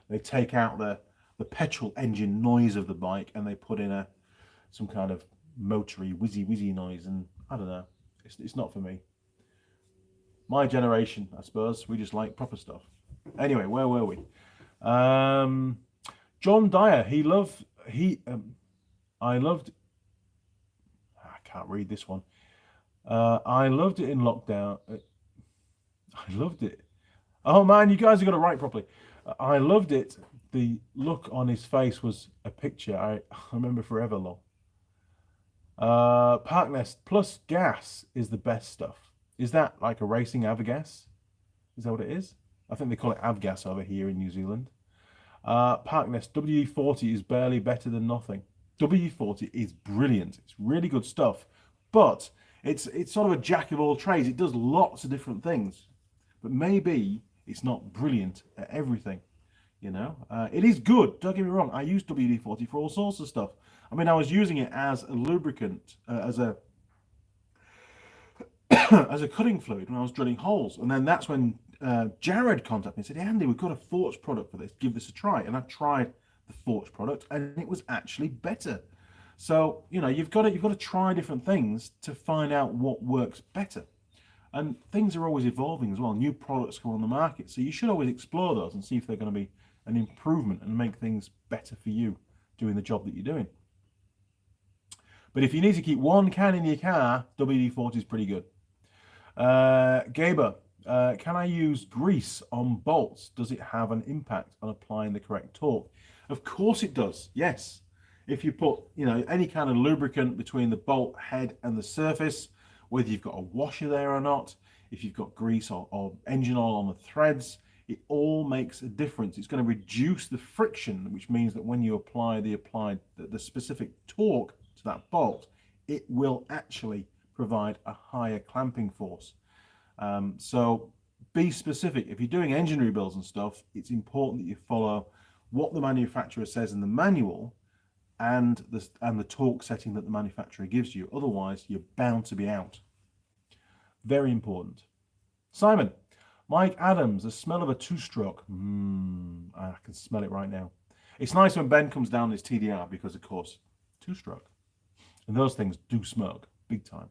they take out the petrol engine noise of the bike and they put in some kind of motory whizzy noise, and I don't know, it's not for me. My generation, I suppose, we just like proper stuff. Anyway, where were we? John Dyer, I loved, I can't read this one. I loved it in lockdown. I loved it. Oh man, you guys have got to write properly. I loved it. The look on his face was a picture I remember forever long. Parknest plus gas is the best stuff. Is that like a racing avgas? Is that what it is? I think they call it avgas over here in New Zealand. Parknest WD-40 is barely better than nothing. WD-40 is brilliant. It's really good stuff, but it's sort of a jack of all trades. It does lots of different things, but maybe it's not brilliant at everything. You know, it is good. Don't get me wrong. I use WD-40 for all sorts of stuff. I mean, I was using it as a lubricant, as a as a cutting fluid when I was drilling holes, and then that's when Jared contacted me and said, "Hey, Andy, we've got a Forge product for this. Give this a try." And I tried the Forge product, and it was actually better. So you know, you've got to try different things to find out what works better. And things are always evolving as well. New products come on the market, so you should always explore those and see if they're going to be an improvement and make things better for you doing the job that you're doing. But if you need to keep one can in your car, WD-40 is pretty good. Gaber, can I use grease on bolts? Does it have an impact on applying the correct torque? Of course it does, yes. If you put, you know, any kind of lubricant between the bolt head and the surface, whether you've got a washer there or not, if you've got grease or engine oil on the threads, it all makes a difference. It's going to reduce the friction, which means that when you apply the specific torque to that bolt, it will actually provide a higher clamping force. So be specific. If you're doing engine rebuilds and stuff, it's important that you follow what the manufacturer says in the manual and the torque setting that the manufacturer gives you. Otherwise, you're bound to be out. Very important. Simon, Mike Adams, the smell of a two-stroke. I can smell it right now. It's nice when Ben comes down his TDR because, of course, two-stroke. And those things do smoke, big time.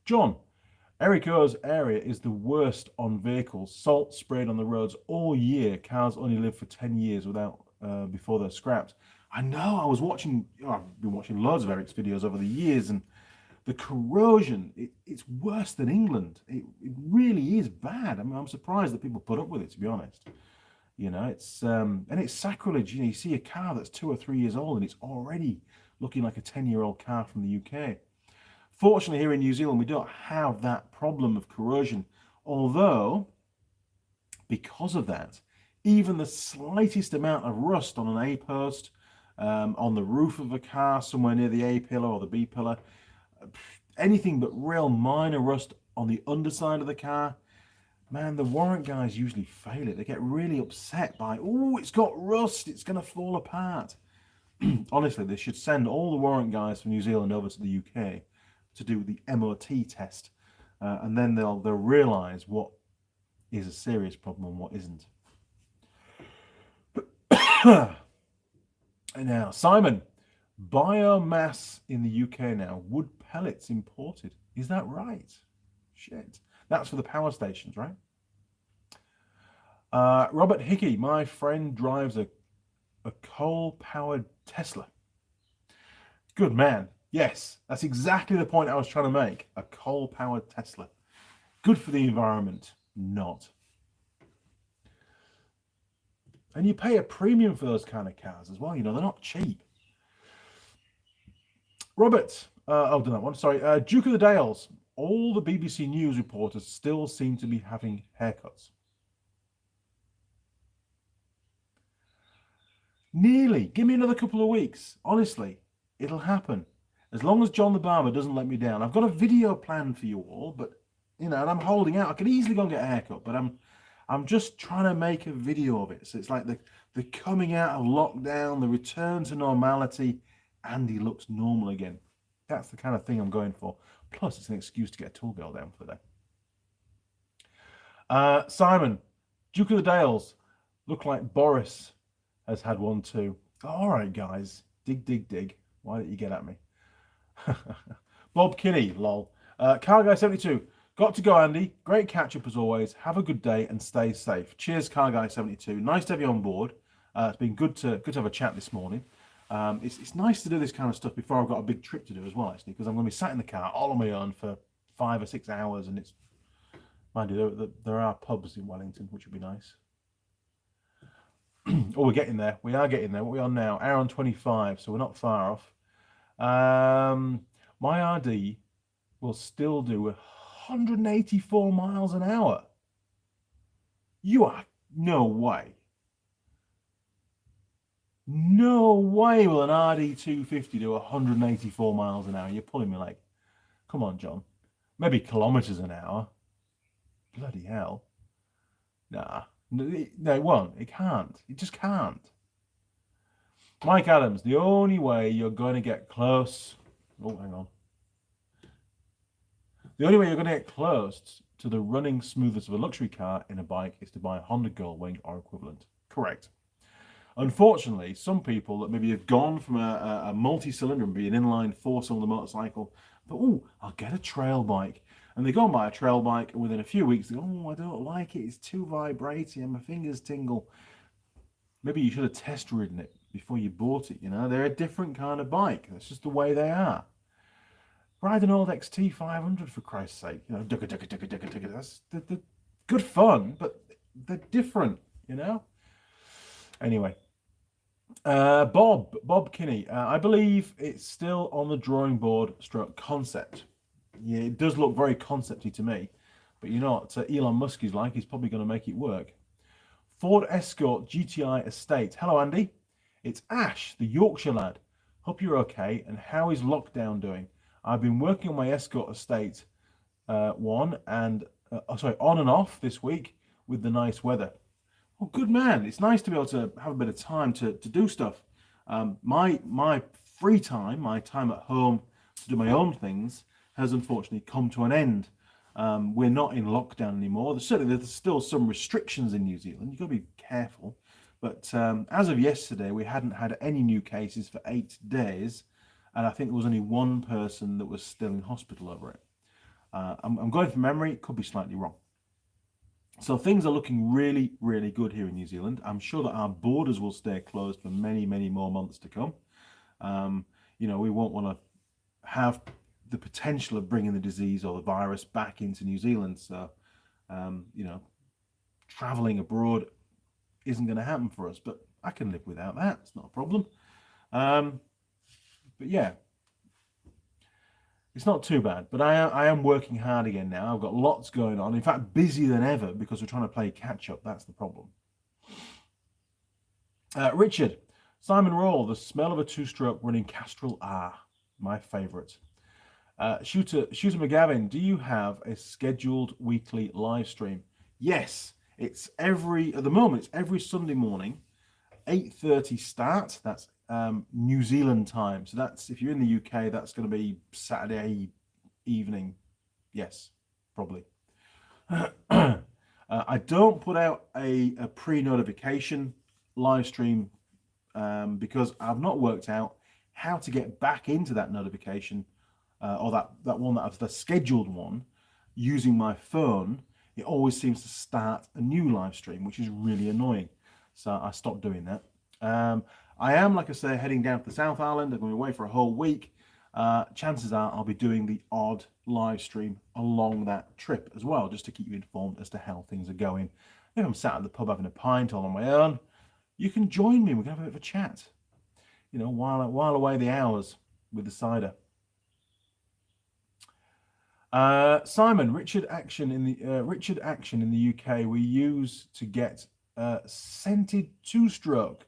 John, Eric O's area is the worst on vehicles. Salt sprayed on the roads all year. Cars only live for 10 years before they're scrapped. I know, I've been watching loads of Eric's videos over the years, and the corrosion, it's worse than England. It really is bad. I mean, I'm surprised that people put up with it, to be honest. You know, and it's sacrilege. You know, you see a car that's 2 or 3 years old and it's already looking like a 10-year-old car from the UK. Fortunately, here in New Zealand, we don't have that problem of corrosion. Although, because of that, even the slightest amount of rust on an A-post, on the roof of a car, somewhere near the A-pillar or the B-pillar, anything but real minor rust on the underside of the car, man, the warrant guys usually fail it. They get really upset by, oh, it's got rust, it's going to fall apart. Honestly, they should send all the warrant guys from New Zealand over to the UK to do the MOT test, and then they'll realise what is a serious problem and what isn't. Now, Simon, biomass in the UK now, wood pellets imported. Is that right? Shit. That's for the power stations, right? Robert Hickey, my friend drives a coal-powered Tesla. Good man. Yes, that's exactly the point I was trying to make. A coal-powered Tesla. Good for the environment. Not. And you pay a premium for those kind of cars as well. You know, they're not cheap. Robert, done that one. Sorry. Duke of the Dales. All the BBC News reporters still seem to be having haircuts. Nearly. Give me another couple of weeks. Honestly, it'll happen. As long as John the Barber doesn't let me down. I've got a video planned for you all, but, you know, and I'm holding out. I could easily go and get a haircut, but I'm just trying to make a video of it. So it's like the coming out of lockdown, the return to normality, and he looks normal again. That's the kind of thing I'm going for. Plus, it's an excuse to get a Tool Girl down for the day. Simon, Duke of the Dales. Look like Boris has had one too. All right, guys. Dig, dig, dig. Why don't you get at me? Bob Kinney, lol. Car Guy 72. Got to go, Andy. Great catch up as always. Have a good day and stay safe. Cheers, Car Guy 72. Nice to have you on board. It's been good to have a chat this morning. It's nice to do this kind of stuff before I've got a big trip to do as well, actually, because I'm going to be sat in the car all on my own for 5 or 6 hours, and it's, mind you, there are pubs in Wellington, which would be nice. Oh, we're getting there. We are getting there. What are we on now? Hour and 25, so we're not far off. My RD will still do 184 miles an hour. You are, no way. No way will an RD 250 do 184 miles an hour. You're pulling me leg. Come on, John. Maybe kilometers an hour. Bloody hell. Nah. No, it won't. It can't. It just can't. Mike Adams, the only way you're going to get close... Oh, hang on. The only way you're going to get close to the running smoothness of a luxury car in a bike is to buy a Honda Goldwing or equivalent. Correct. Unfortunately, some people that maybe have gone from a multi-cylinder and be an inline four-cylinder motorcycle, but oh, I'll get a trail bike. And they go and buy a trail bike, and within a few weeks, they go, oh, I don't like it. It's too vibrating, and my fingers tingle. Maybe you should have test ridden it before you bought it, you know. They're a different kind of bike. That's just the way they are. Ride an old XT500, for Christ's sake. You know, that's they're good fun, but they're different, you know. Anyway, Bob Kinney. I believe it's still on the drawing board stroke concept. Yeah, it does look very concepty to me, but you know what Elon Musk is like. He's probably going to make it work. Ford Escort GTI Estate. Hello, Andy. It's Ash, the Yorkshire lad. Hope you're okay. And how is lockdown doing? I've been working on my Escort Estate on and off this week with the nice weather. Oh, good man. It's nice to be able to have a bit of time to do stuff. My free time, my time at home to do my own things, has unfortunately come to an end. We're not in lockdown anymore. There's still some restrictions in New Zealand. You've got to be careful. But as of yesterday, we hadn't had any new cases for 8 days. And I think there was only one person that was still in hospital over it. I'm going from memory. It could be slightly wrong. So things are looking really, really good here in New Zealand. I'm sure that our borders will stay closed for many, many more months to come. You know, we won't want to have the potential of bringing the disease or the virus back into New Zealand. So, you know, traveling abroad isn't going to happen for us, but I can live without that. It's not a problem. But yeah, it's not too bad. But I am working hard again now. I've got lots going on. In fact, busier than ever because we're trying to play catch up. That's the problem. Richard, Simon Roll, the smell of a two-stroke running Castrol R, my favourite. Shooter McGavin, do you have a scheduled weekly live stream? Yes, at the moment, it's every Sunday morning, 8:30 start. That's New Zealand time. So that's, if you're in the UK, that's going to be Saturday evening. Yes, probably. I don't put out a pre-notification live stream because I've not worked out how to get back into that notification or that one that I've the scheduled one using my phone. It always seems to start a new live stream, which is really annoying. So I stopped doing that. I am, like I say, heading down to the South Island. I'm going to be away for a whole week. Chances are I'll be doing the odd live stream along that trip as well, just to keep you informed as to how things are going. If I'm sat at the pub having a pint all on my own, you can join me. We're going to have a bit of a chat, you know, while away the hours with the cider. Simon, Richard Action in the UK we use to get scented two-stroke.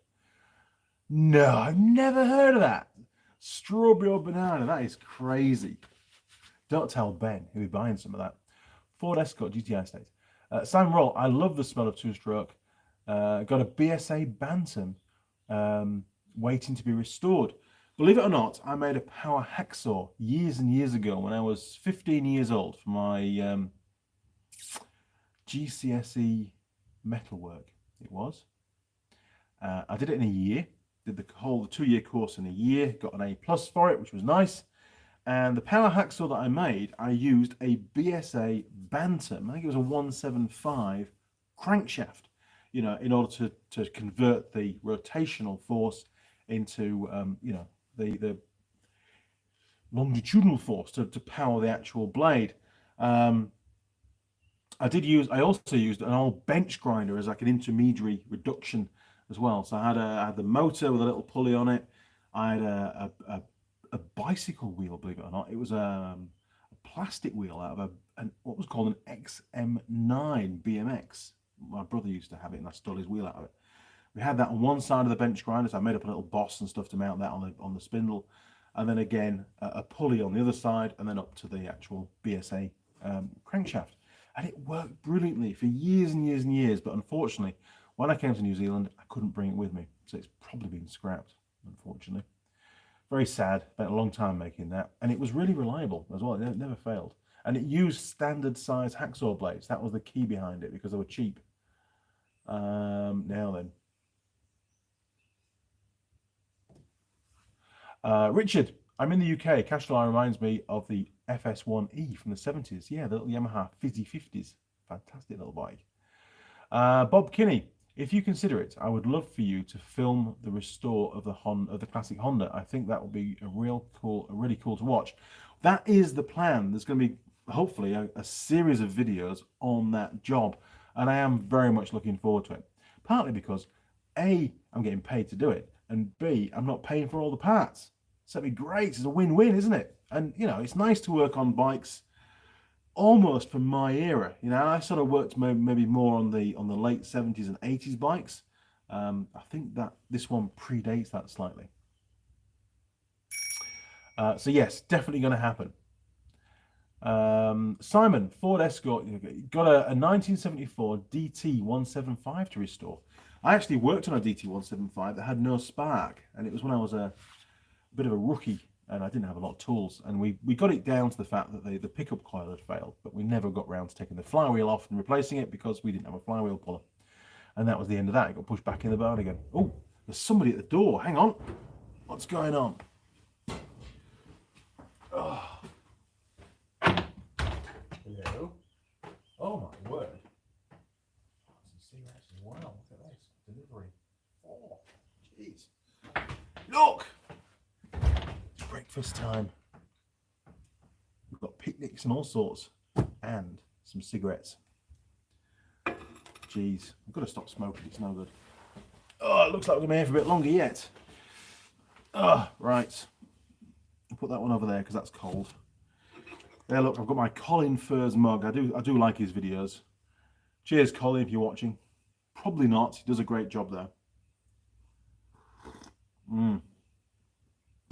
No, I've never heard of that. Strawberry or banana, that is crazy. Don't tell Ben, he'll be buying some of that. Ford Escort GTI Estate. Simon Roll, I love the smell of two-stroke. Got a BSA Bantam waiting to be restored. Believe it or not, I made a power hacksaw years and years ago when I was 15 years old for my GCSE metalwork. It was. I did it in a year. Did the whole 2-year course in a year. Got an A+ for it, which was nice. And the power hacksaw that I made, I used a BSA Bantam. I think it was a 175 crankshaft. you know, in order to convert the rotational force into, you know, the longitudinal force to power the actual blade. I also used an old bench grinder as like an intermediary reduction as well. So I had the motor with a little pulley on it. I had a bicycle wheel, believe it or not. It was a plastic wheel out of what was called an XM9 BMX. My brother used to have it, and I stole his wheel out of it. We had that on one side of the bench grinder, so I made up a little boss and stuff to mount that on the spindle, and then again a pulley on the other side, and then up to the actual BSA crankshaft. And it worked brilliantly for years and years and years. But unfortunately, when I came to New Zealand, I couldn't bring it with me, so it's probably been scrapped. Unfortunately, very sad. Spent a long time making that, and it was really reliable as well. It never failed, and it used standard size hacksaw blades. That was the key behind it, because they were cheap. Now then. Richard, I'm in the UK. Castellar reminds me of the FS1E from the 70s. Yeah, the little Yamaha Fizzy 50s. Fantastic little bike. Bob Kinney, if you consider it, I would love for you to film the restore of the classic Honda. I think that would be really cool to watch. That is the plan. There's going to be hopefully a series of videos on that job, and I am very much looking forward to it. Partly because A, I'm getting paid to do it, and B, I'm not paying for all the parts. So it'd be great. It's a win-win, isn't it? And, you know, it's nice to work on bikes almost from my era. You know, I sort of worked maybe more on the late 70s and 80s bikes. I think that this one predates that slightly. So yes, definitely going to happen. Simon, Ford Escort, got a 1974 DT175 to restore. I actually worked on a DT175 that had no spark, and it was when I was a bit of a rookie and I didn't have a lot of tools, and we got it down to the fact that the pickup coil had failed, but we never got round to taking the flywheel off and replacing it because we didn't have a flywheel puller, and that was the end of that. It got pushed back in the barn again. Oh, there's somebody at the door. Hang on, what's going on? Oh. Hello. Oh my word. Some cigarettes as well. Look at this delivery. Oh, jeez. Look. Breakfast time. We've got picnics and all sorts, and some cigarettes. Jeez, I've got to stop smoking. It's no good. Oh, it looks like we're going to be here for a bit longer yet. Oh, right. I'll put that one over there because that's cold. There, look, I've got my Colin Furs mug. I do like his videos. Cheers, Colin, if you're watching. Probably not. He does a great job there.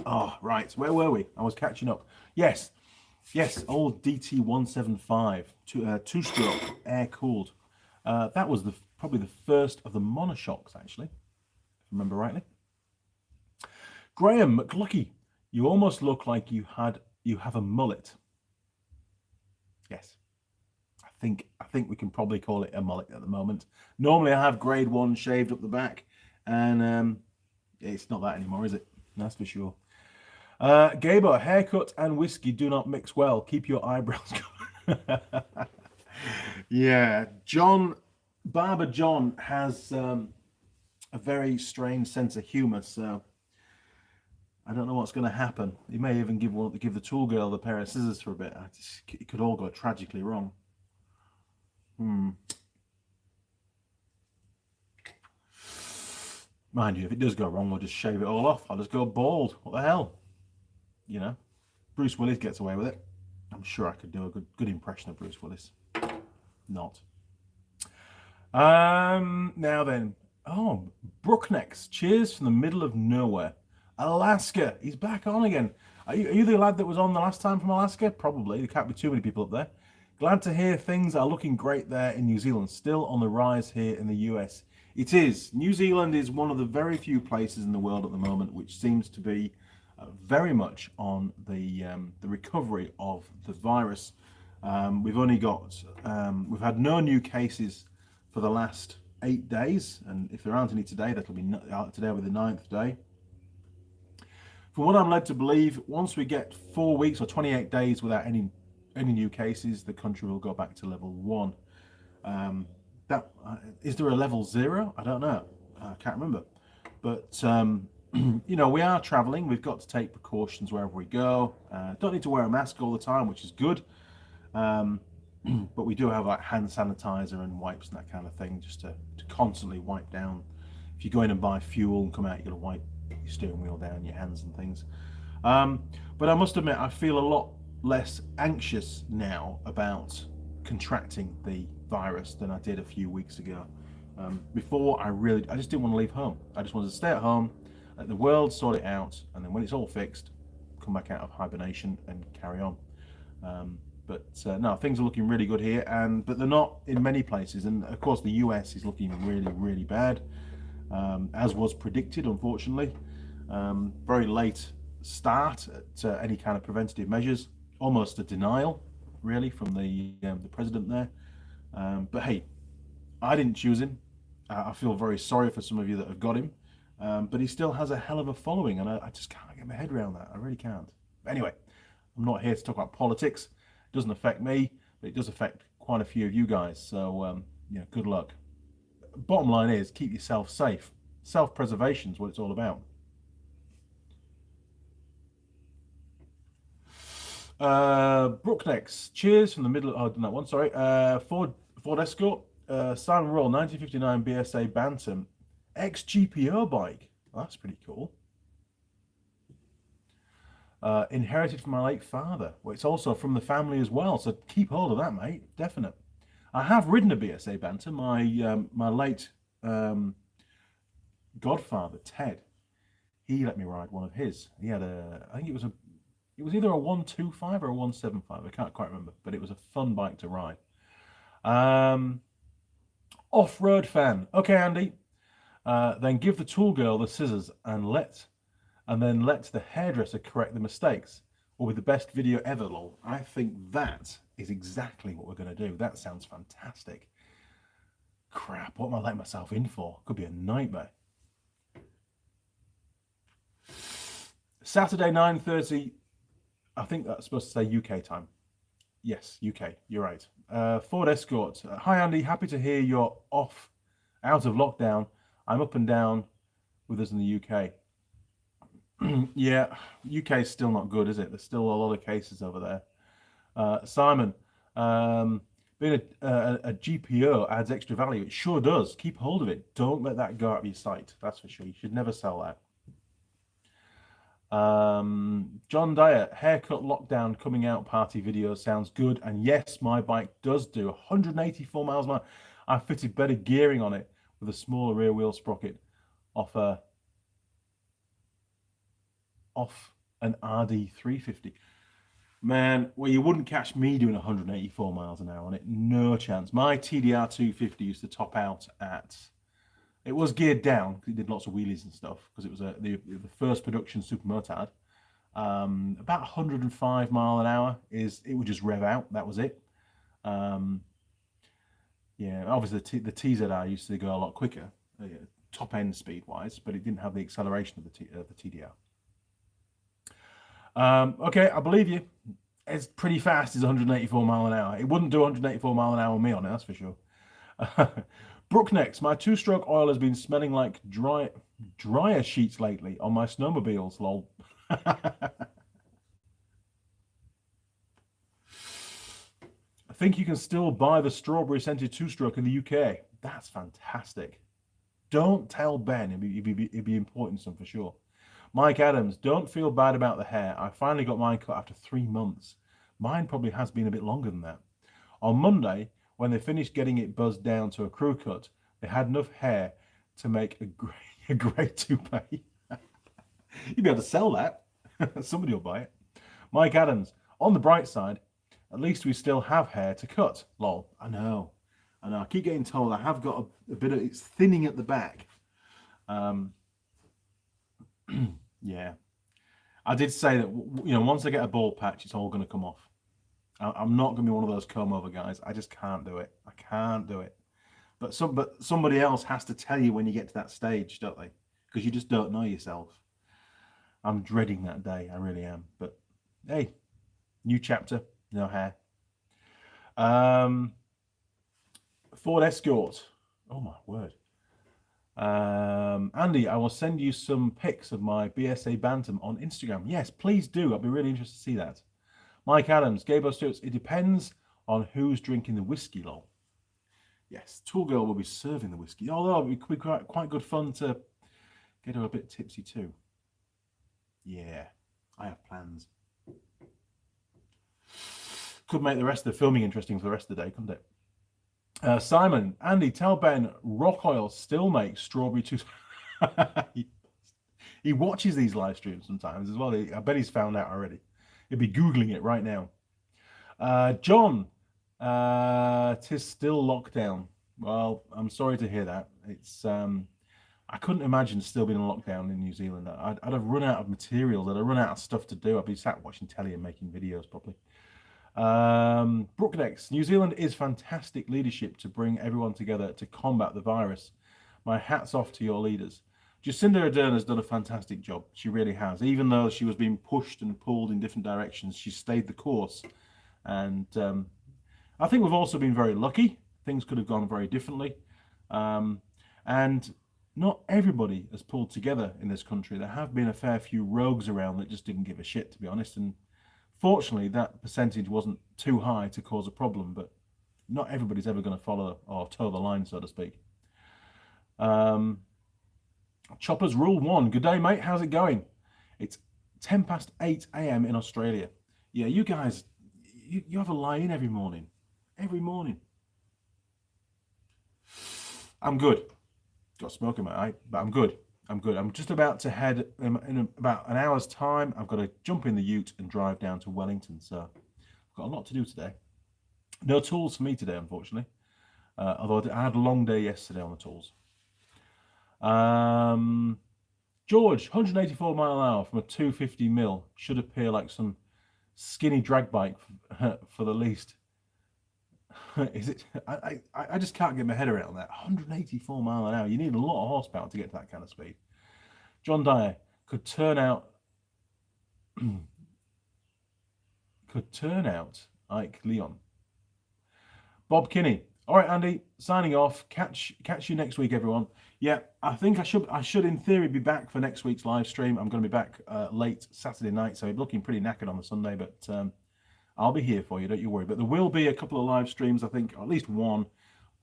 Oh, right. Where were we? I was catching up. Yes, old DT175, two-stroke, air-cooled. That was probably the first of the monoshocks, actually, if I remember rightly. Graham McLucky, you almost look like you have a mullet. Yes, I think we can probably call it a mullet at the moment. Normally I have grade 1 shaved up the back, and it's not that anymore, is it? That's for sure. Gabo, haircut and whiskey do not mix well. Keep your eyebrows covered. Yeah, Barber John has a very strange sense of humour, so I don't know what's going to happen. He may even give the tool girl the pair of scissors for a bit. It could all go tragically wrong. Mind you, if it does go wrong, we'll just shave it all off. I'll just go bald. What the hell? You know, Bruce Willis gets away with it. I'm sure I could do a good impression of Bruce Willis. Not. Now then. Oh, Brooknecks. Cheers from the middle of nowhere. Alaska. He's back on again. Are you the lad that was on the last time from Alaska? Probably. There can't be too many people up there. Glad to hear things are looking great there in New Zealand. Still on the rise here in the US. It is. New Zealand is one of the very few places in the world at the moment which seems to be very much on the recovery of the virus. We've had no new cases for the last 8 days, and if there aren't any today, that'll be today will be the 9th day. From what I'm led to believe, once we get 4 weeks or 28 days without any new cases, the country will go back to level 1. that is there a level 0? I don't know. I can't remember. But you know, we are traveling. We've got to take precautions wherever we go. Don't need to wear a mask all the time, which is good. But we do have like hand sanitizer and wipes and that kind of thing, just to constantly wipe down. If you go in and buy fuel and come out, you're gonna wipe your steering wheel down, your hands and things. But I must admit, I feel a lot less anxious now about contracting the virus than I did a few weeks ago. Before, I just didn't want to leave home. I just wanted to stay at home, let the world sort it out, and then when it's all fixed, come back out of hibernation and carry on. But no, things are looking really good here, but they're not in many places. And of course, the US is looking really, really bad, as was predicted, unfortunately. Very late start at any kind of preventative measures, almost a denial, really, from the president there. But hey, I didn't choose him. I feel very sorry for some of you that have got him, but he still has a hell of a following, and I just can't get my head around that. I really can't. But anyway, I'm not here to talk about politics. It doesn't affect me, but it does affect quite a few of you guys. So, yeah, good luck. Bottom line is, keep yourself safe. Self-preservation is what it's all about. Brooknecks, cheers from the middle. Oh, that one. Sorry. Ford Escort, Simon Royal, 1959 BSA Bantam, ex-GPO bike. Well, that's pretty cool. Inherited from my late father. Well, it's also from the family as well, so keep hold of that, mate. Definite. I have ridden a BSA Bantam. My late godfather Ted, he let me ride one of his. He had I think it was either a 125 or a 175. I can't quite remember, but it was a fun bike to ride. Off-road fan. Okay, Andy. Then give the tool girl the scissors and then let the hairdresser correct the mistakes. Or with the best video ever, lol. I think that is exactly what we're going to do. That sounds fantastic. Crap, what am I letting myself in for? Could be a nightmare. Saturday, 9:30. I think that's supposed to say UK time. Yes, UK, you're right. Ford Escort. Hi, Andy. Happy to hear you're out of lockdown. I'm up and down with us in the UK. Yeah, UK is still not good, is it? There's still a lot of cases over there. Simon, being a GPO adds extra value. It sure does. Keep hold of it. Don't let that go out of your sight. That's for sure. You should never sell that. John Dyer, haircut lockdown coming out party video sounds good. And yes, my bike does do 184 miles an hour. I fitted better gearing on it with a smaller rear wheel sprocket off an RD 350. Man, well, you wouldn't catch me doing 184 miles an hour on it. No chance. My TDR 250 used to top out at... It was geared down because it did lots of wheelies and stuff because it was the first production supermotard. About 105 mile an hour it would just rev out. That was it. Yeah, obviously the TZR used to go a lot quicker, top end speed wise, but it didn't have the acceleration of the TDR. Okay, I believe you. It's pretty fast. It's 184 mile an hour. It wouldn't do 184 mile an hour on me on it, that's for sure. Brooknecks, my two-stroke oil has been smelling like dryer sheets lately on my snowmobiles, lol. I think you can still buy the strawberry scented two-stroke in the UK. That's fantastic. Don't tell Ben. It'd be important some for sure. Mike Adams, don't feel bad about the hair. I finally got mine cut after 3 months. Mine probably has been a bit longer than that. On Monday, when they finished getting it buzzed down to a crew cut, they had enough hair to make a great toupee. You'd be able to sell that. Somebody will buy it. Mike Adams, on the bright side, at least we still have hair to cut. Lol. I know. I keep getting told I have got a bit of... It's thinning at the back. Yeah. I did say that, once I get a bald patch, it's all going to come off. I'm not going to be one of those comb over guys. I just can't do it. I can't do it. But somebody else has to tell you when you get to that stage, don't they? Because you just don't know yourself. I'm dreading that day. I really am. But hey, new chapter, no hair. Ford Escort. Oh my word. Andy, I will send you some pics of my BSA Bantam on Instagram. Yes, please do. I'd be really interested to see that. Mike Adams, Gabo Stewart's, it depends on who's drinking the whiskey, lol. Yes, Tool Girl will be serving the whiskey, although it could be quite good fun to get her a bit tipsy too. Yeah, I have plans. Could make the rest of the filming interesting for the rest of the day, couldn't it? Simon, Andy, tell Ben Rock Oil still makes strawberry tooth. He watches these live streams sometimes as well. I bet he's found out already. He'll be Googling it right now. John, 'tis still lockdown. Well, I'm sorry to hear that. It's I couldn't imagine still being in lockdown in New Zealand. I'd have run out of materials. I'd have run out of stuff to do. I'd be sat watching telly and making videos probably. Brooknex, New Zealand is fantastic leadership to bring everyone together to combat the virus. My hat's off to your leaders. Jacinda Ardern has done a fantastic job. She really has. Even though she was being pushed and pulled in different directions, she stayed the course. And I think we've also been very lucky. Things could have gone very differently. And not everybody has pulled together in this country. There have been a fair few rogues around that just didn't give a shit, to be honest. And fortunately, that percentage wasn't too high to cause a problem, but not everybody's ever going to follow or toe the line, so to speak. Choppers Rule 1. Good day, mate. How's it going? It's 10 past 8 a.m. in Australia. Yeah, you guys, you have a lie-in every morning. Every morning. I'm good. Got smoke in my eye, but I'm good. I'm good. I'm just about to head in about an hour's time. I've got to jump in the ute and drive down to Wellington. So I've got a lot to do today. No tools for me today, unfortunately. Although I had a long day yesterday on the tools. George, 184 mile an hour from a 250 mil should appear like some skinny drag bike for the least. Is it? I just can't get my head around that. 184 mile an hour. You need a lot of horsepower to get to that kind of speed. John Dyer could turn out Ike Leon. Bob Kinney. All right, Andy, signing off. Catch you next week, everyone. Yeah, I think I should in theory be back for next week's live stream. I'm going to be back late Saturday night, so I'm looking pretty knackered on the Sunday, but I'll be here for you, don't you worry. But there will be a couple of live streams, I think, or at least one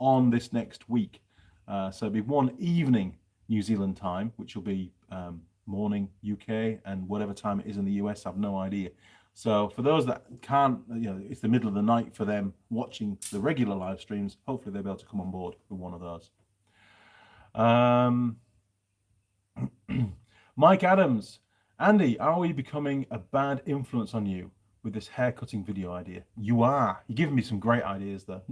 on this next week. So it'll be one evening New Zealand time, which will be morning UK, and whatever time it is in the US, I've no idea. So for those that can't, it's the middle of the night for them watching the regular live streams, hopefully they'll be able to come on board with one of those. Mike Adams, Andy, are we becoming a bad influence on you with this haircutting video idea? You are. You're giving me some great ideas though.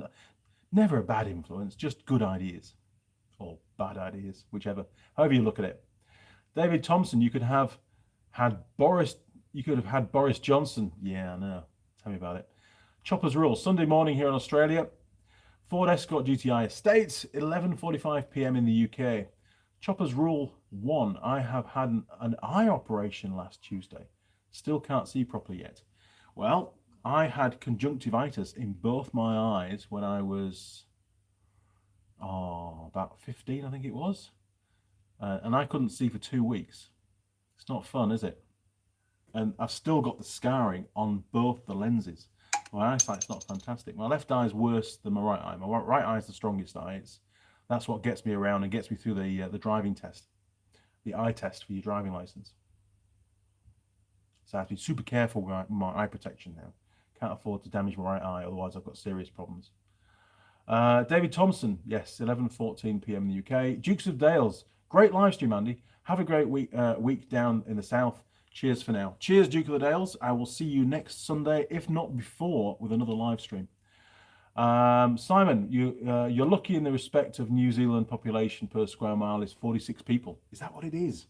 Never a bad influence, just good ideas. Or bad ideas, however you look at it. David Thompson, you could have had Boris Johnson. Yeah, I know. Tell me about it. Choppers Rule, Sunday morning here in Australia. Ford Escort GTI Estates, 11:45 p.m. in the UK. Choppers Rule 1, I have had an eye operation last Tuesday. Still can't see properly yet. Well, I had conjunctivitis in both my eyes when I was, about 15, I think it was. And I couldn't see for 2 weeks. It's not fun, is it? And I've still got the scarring on both the lenses. My eyesight's not fantastic. My left eye is worse than my right eye. My right eye is the strongest eye. That's what gets me around and gets me through the driving test, the eye test for your driving license. So I have to be super careful with my eye protection now. Can't afford to damage my right eye, otherwise I've got serious problems. David Thompson, yes, 11:14 p.m. in the UK. Dukes of Dales, great live stream, Andy. Have a great week down in the south. Cheers for now. Cheers, Duke of the Dales. I will see you next Sunday, if not before, with another live stream. Simon, you're lucky in the respect of New Zealand population per square mile is 46 people. Is that what it is?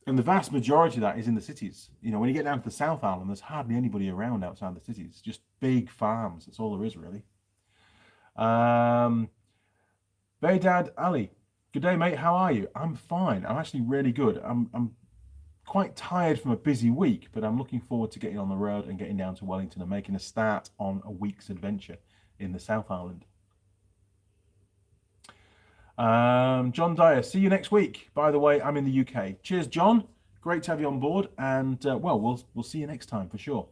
And the vast majority of that is in the cities. When you get down to the South Island, there's hardly anybody around outside the cities. Just big farms. That's all there is, really. Baydad Ali. Good day, mate. How are you? I'm fine. I'm actually really good. I'm quite tired from a busy week, but I'm looking forward to getting on the road and getting down to Wellington and making a start on a week's adventure in the South Island. John Dyer, see you next week. By the way, I'm in the UK. Cheers, John. Great to have you on board, and well, we'll see you next time for sure.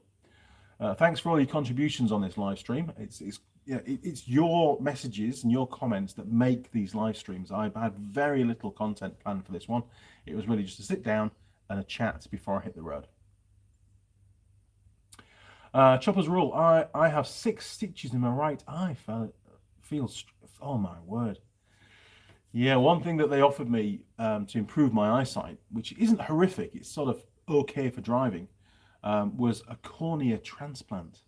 Thanks for all your contributions on this live stream. It's your messages and your comments that make these live streams. I've had very little content planned for this one. It was really just to sit down and a chat before I hit the road. Chopper's rule. I have 6 stitches in my right eye. Feels, oh my word. Yeah, one thing that they offered me to improve my eyesight, which isn't horrific, it's sort of okay for driving, was a cornea transplant.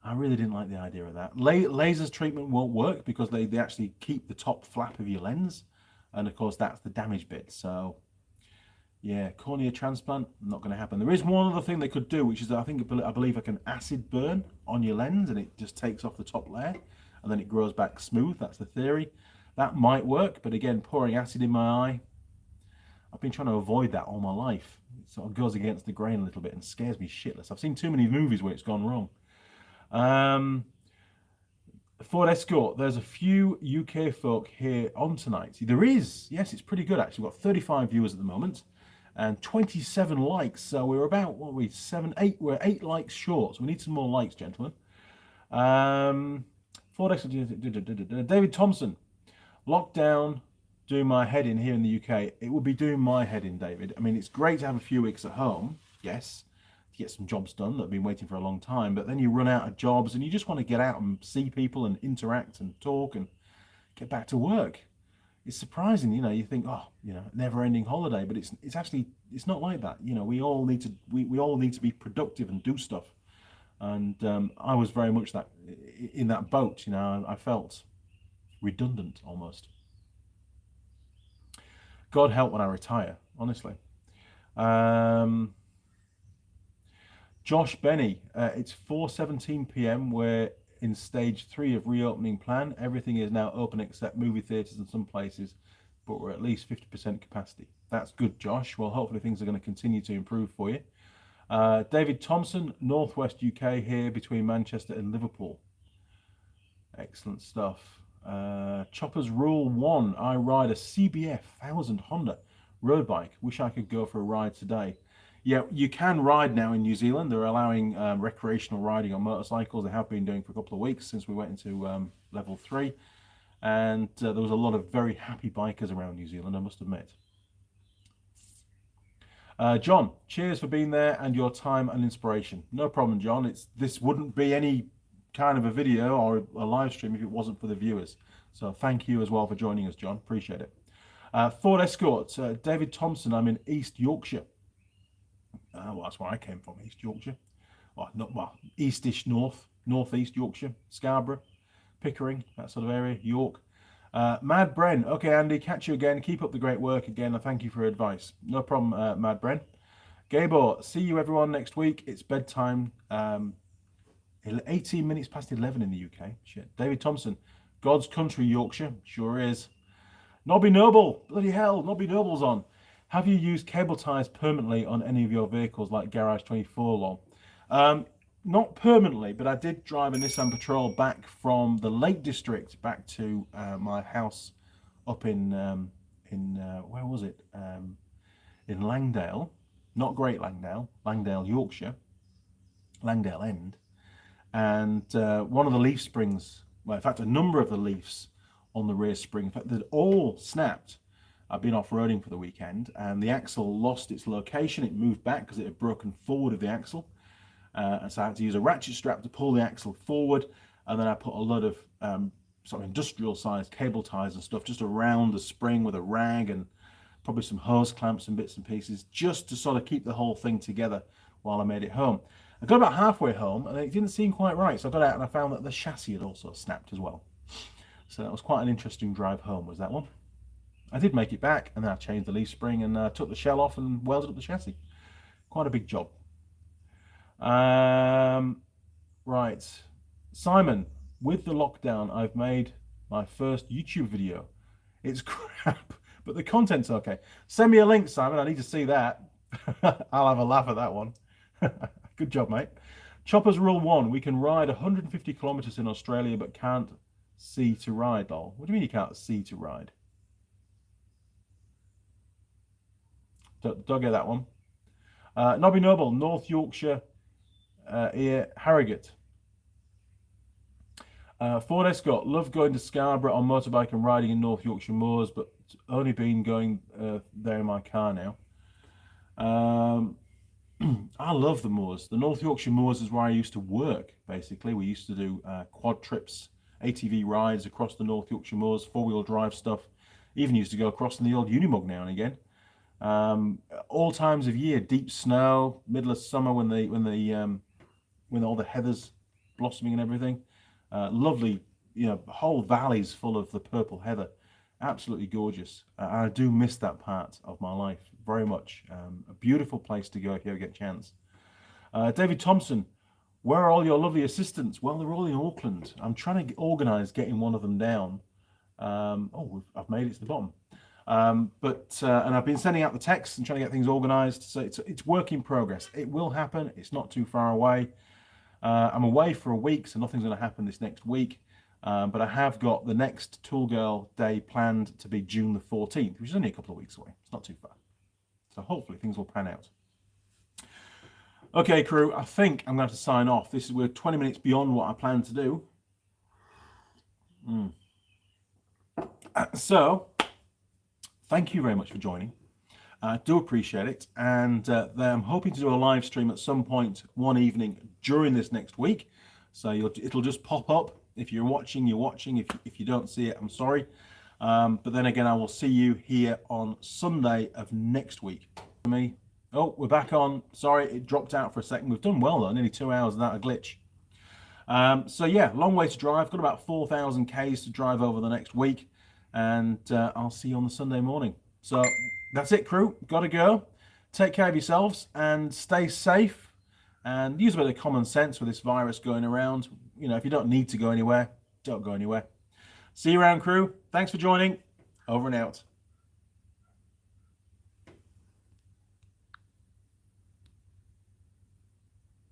I really didn't like the idea of that. Lasers treatment won't work because they actually keep the top flap of your lens, and of course that's the damaged bit. So yeah, cornea transplant, not going to happen. There is one other thing they could do, which is I believe like an acid burn on your lens, and it just takes off the top layer and then it grows back smooth. That's the theory. That might work, but again, pouring acid in my eye, I've been trying to avoid that all my life. It sort of goes against the grain a little bit and scares me shitless. I've seen too many movies where it's gone wrong. Ford Escort, there's a few UK folk here on tonight. There is, yes, it's pretty good actually. We've got 35 viewers at the moment and 27 likes. So we're about, what are we, 8 likes short. So we need some more likes, gentlemen. Ford Escort, David Thompson. Lockdown, doing my head in here in the UK. It would be doing my head in, David. I mean, it's great to have a few weeks at home, yes, to get some jobs done that have been waiting for a long time, but then you run out of jobs and you just want to get out and see people and interact and talk and get back to work. It's surprising, you know, you think, oh, you know, never-ending holiday, but it's actually, it's not like that. You know, we all need to be productive and do stuff. And I was very much that in that boat, you know. I felt redundant almost. God help when I retire, honestly. Josh Benny, it's 4:17 p.m. We're in stage 3 of reopening plan. Everything is now open except movie theatres in some places, but we're at least 50% capacity. That's good, Josh. Well, hopefully things are going to continue to improve for you. David Thompson, Northwest UK here between Manchester and Liverpool. Excellent stuff. Chopper's Rule 1. I ride a CBF 1000 Honda road bike. Wish I could go for a ride today. Yeah, you can ride now in New Zealand. They're allowing recreational riding on motorcycles. They have been doing for a couple of weeks since we went into level 3. And there was a lot of very happy bikers around New Zealand, I must admit. John, cheers for being there and your time and inspiration. No problem, John. This wouldn't be any kind of a video or a live stream if it wasn't for the viewers. So thank you as well for joining us, John. Appreciate it. Ford Escort, David Thompson. I'm in East Yorkshire. Well, that's where I came from, East Yorkshire. Well, eastish northeast Yorkshire, Scarborough, Pickering, that sort of area, York. Mad Bren, okay, Andy, catch you again. Keep up the great work again. And thank you for your advice. No problem, Mad Bren. Gabor, see you everyone next week. It's bedtime. 18 minutes past 11 in the UK. Shit. David Thompson, God's country, Yorkshire. Sure is. Nobby Noble, bloody hell, Nobby Noble's on. Have you used cable ties permanently on any of your vehicles like Garage 24 Law? Not permanently, but I did drive a Nissan Patrol back from the Lake District back to my house up in where was it? In Langdale, not Great Langdale, Langdale, Yorkshire, Langdale End. And one of the leaf springs, well, in fact, a number of the leaves on the rear spring, in fact, they'd all snapped. I've been off-roading for the weekend, and the axle lost its location. It moved back because it had broken forward of the axle. And so I had to use a ratchet strap to pull the axle forward, and then I put a lot of sort of industrial-sized cable ties and stuff just around the spring with a rag and probably some hose clamps and bits and pieces, just to sort of keep the whole thing together while I made it home. I got about halfway home, and it didn't seem quite right, so I got out and I found that the chassis had also snapped as well. So that was quite an interesting drive home, was that one. I did make it back, and then I changed the leaf spring and took the shell off and welded up the chassis. Quite a big job. Right, Simon, with the lockdown, I've made my first YouTube video. It's crap, but the content's okay. Send me a link, Simon. I need to see that. I'll have a laugh at that one. Good job, mate. Choppers rule 1. We can ride 150 kilometers in Australia, but can't see to ride, lol. What do you mean you can't see to ride? Don't get that one. Nobby Noble, North Yorkshire, Harrogate. Ford Escort, love going to Scarborough on motorbike and riding in North Yorkshire moors, but only been going there in my car now. I love the moors. The North Yorkshire moors is where I used to work, basically. We used to do quad trips, ATV rides across the North Yorkshire moors, four-wheel drive stuff. Even used to go across in the old Unimog now and again. All times of year, deep snow, middle of summer when all the heather's blossoming and everything. Lovely, whole valleys full of the purple heather. Absolutely gorgeous. I do miss that part of my life very much. A beautiful place to go if you ever get a chance. David Thompson, where are all your lovely assistants? Well, they're all in Auckland. I'm trying to organise getting one of them down. I've made it to the bottom. And I've been sending out the texts and trying to get things organised. So it's work in progress. It will happen. It's not too far away. I'm away for a week, so nothing's going to happen this next week. But I have got the next Tool Girl Day planned to be June the 14th, which is only a couple of weeks away. It's not too far. So hopefully things will pan out. Okay, crew, I think I'm going to sign off. We're 20 minutes beyond what I planned to do. So, thank you very much for joining. I do appreciate it. And I'm hoping to do a live stream at some point one evening during this next week. So it'll just pop up. If you're watching, you're watching. If you don't see it, I'm sorry. But then again, I will see you here on Sunday of next week. Oh, we're back on. Sorry, it dropped out for a second. We've done well, though. Nearly 2 hours without a glitch. So yeah, long way to drive. Got about 4,000 Ks to drive over the next week. And I'll see you on the Sunday morning. So that's it, crew. Got to go. Take care of yourselves and stay safe. And use a bit of common sense with this virus going around. If you don't need to go anywhere, don't go anywhere. See you around, crew. Thanks for joining. Over and out.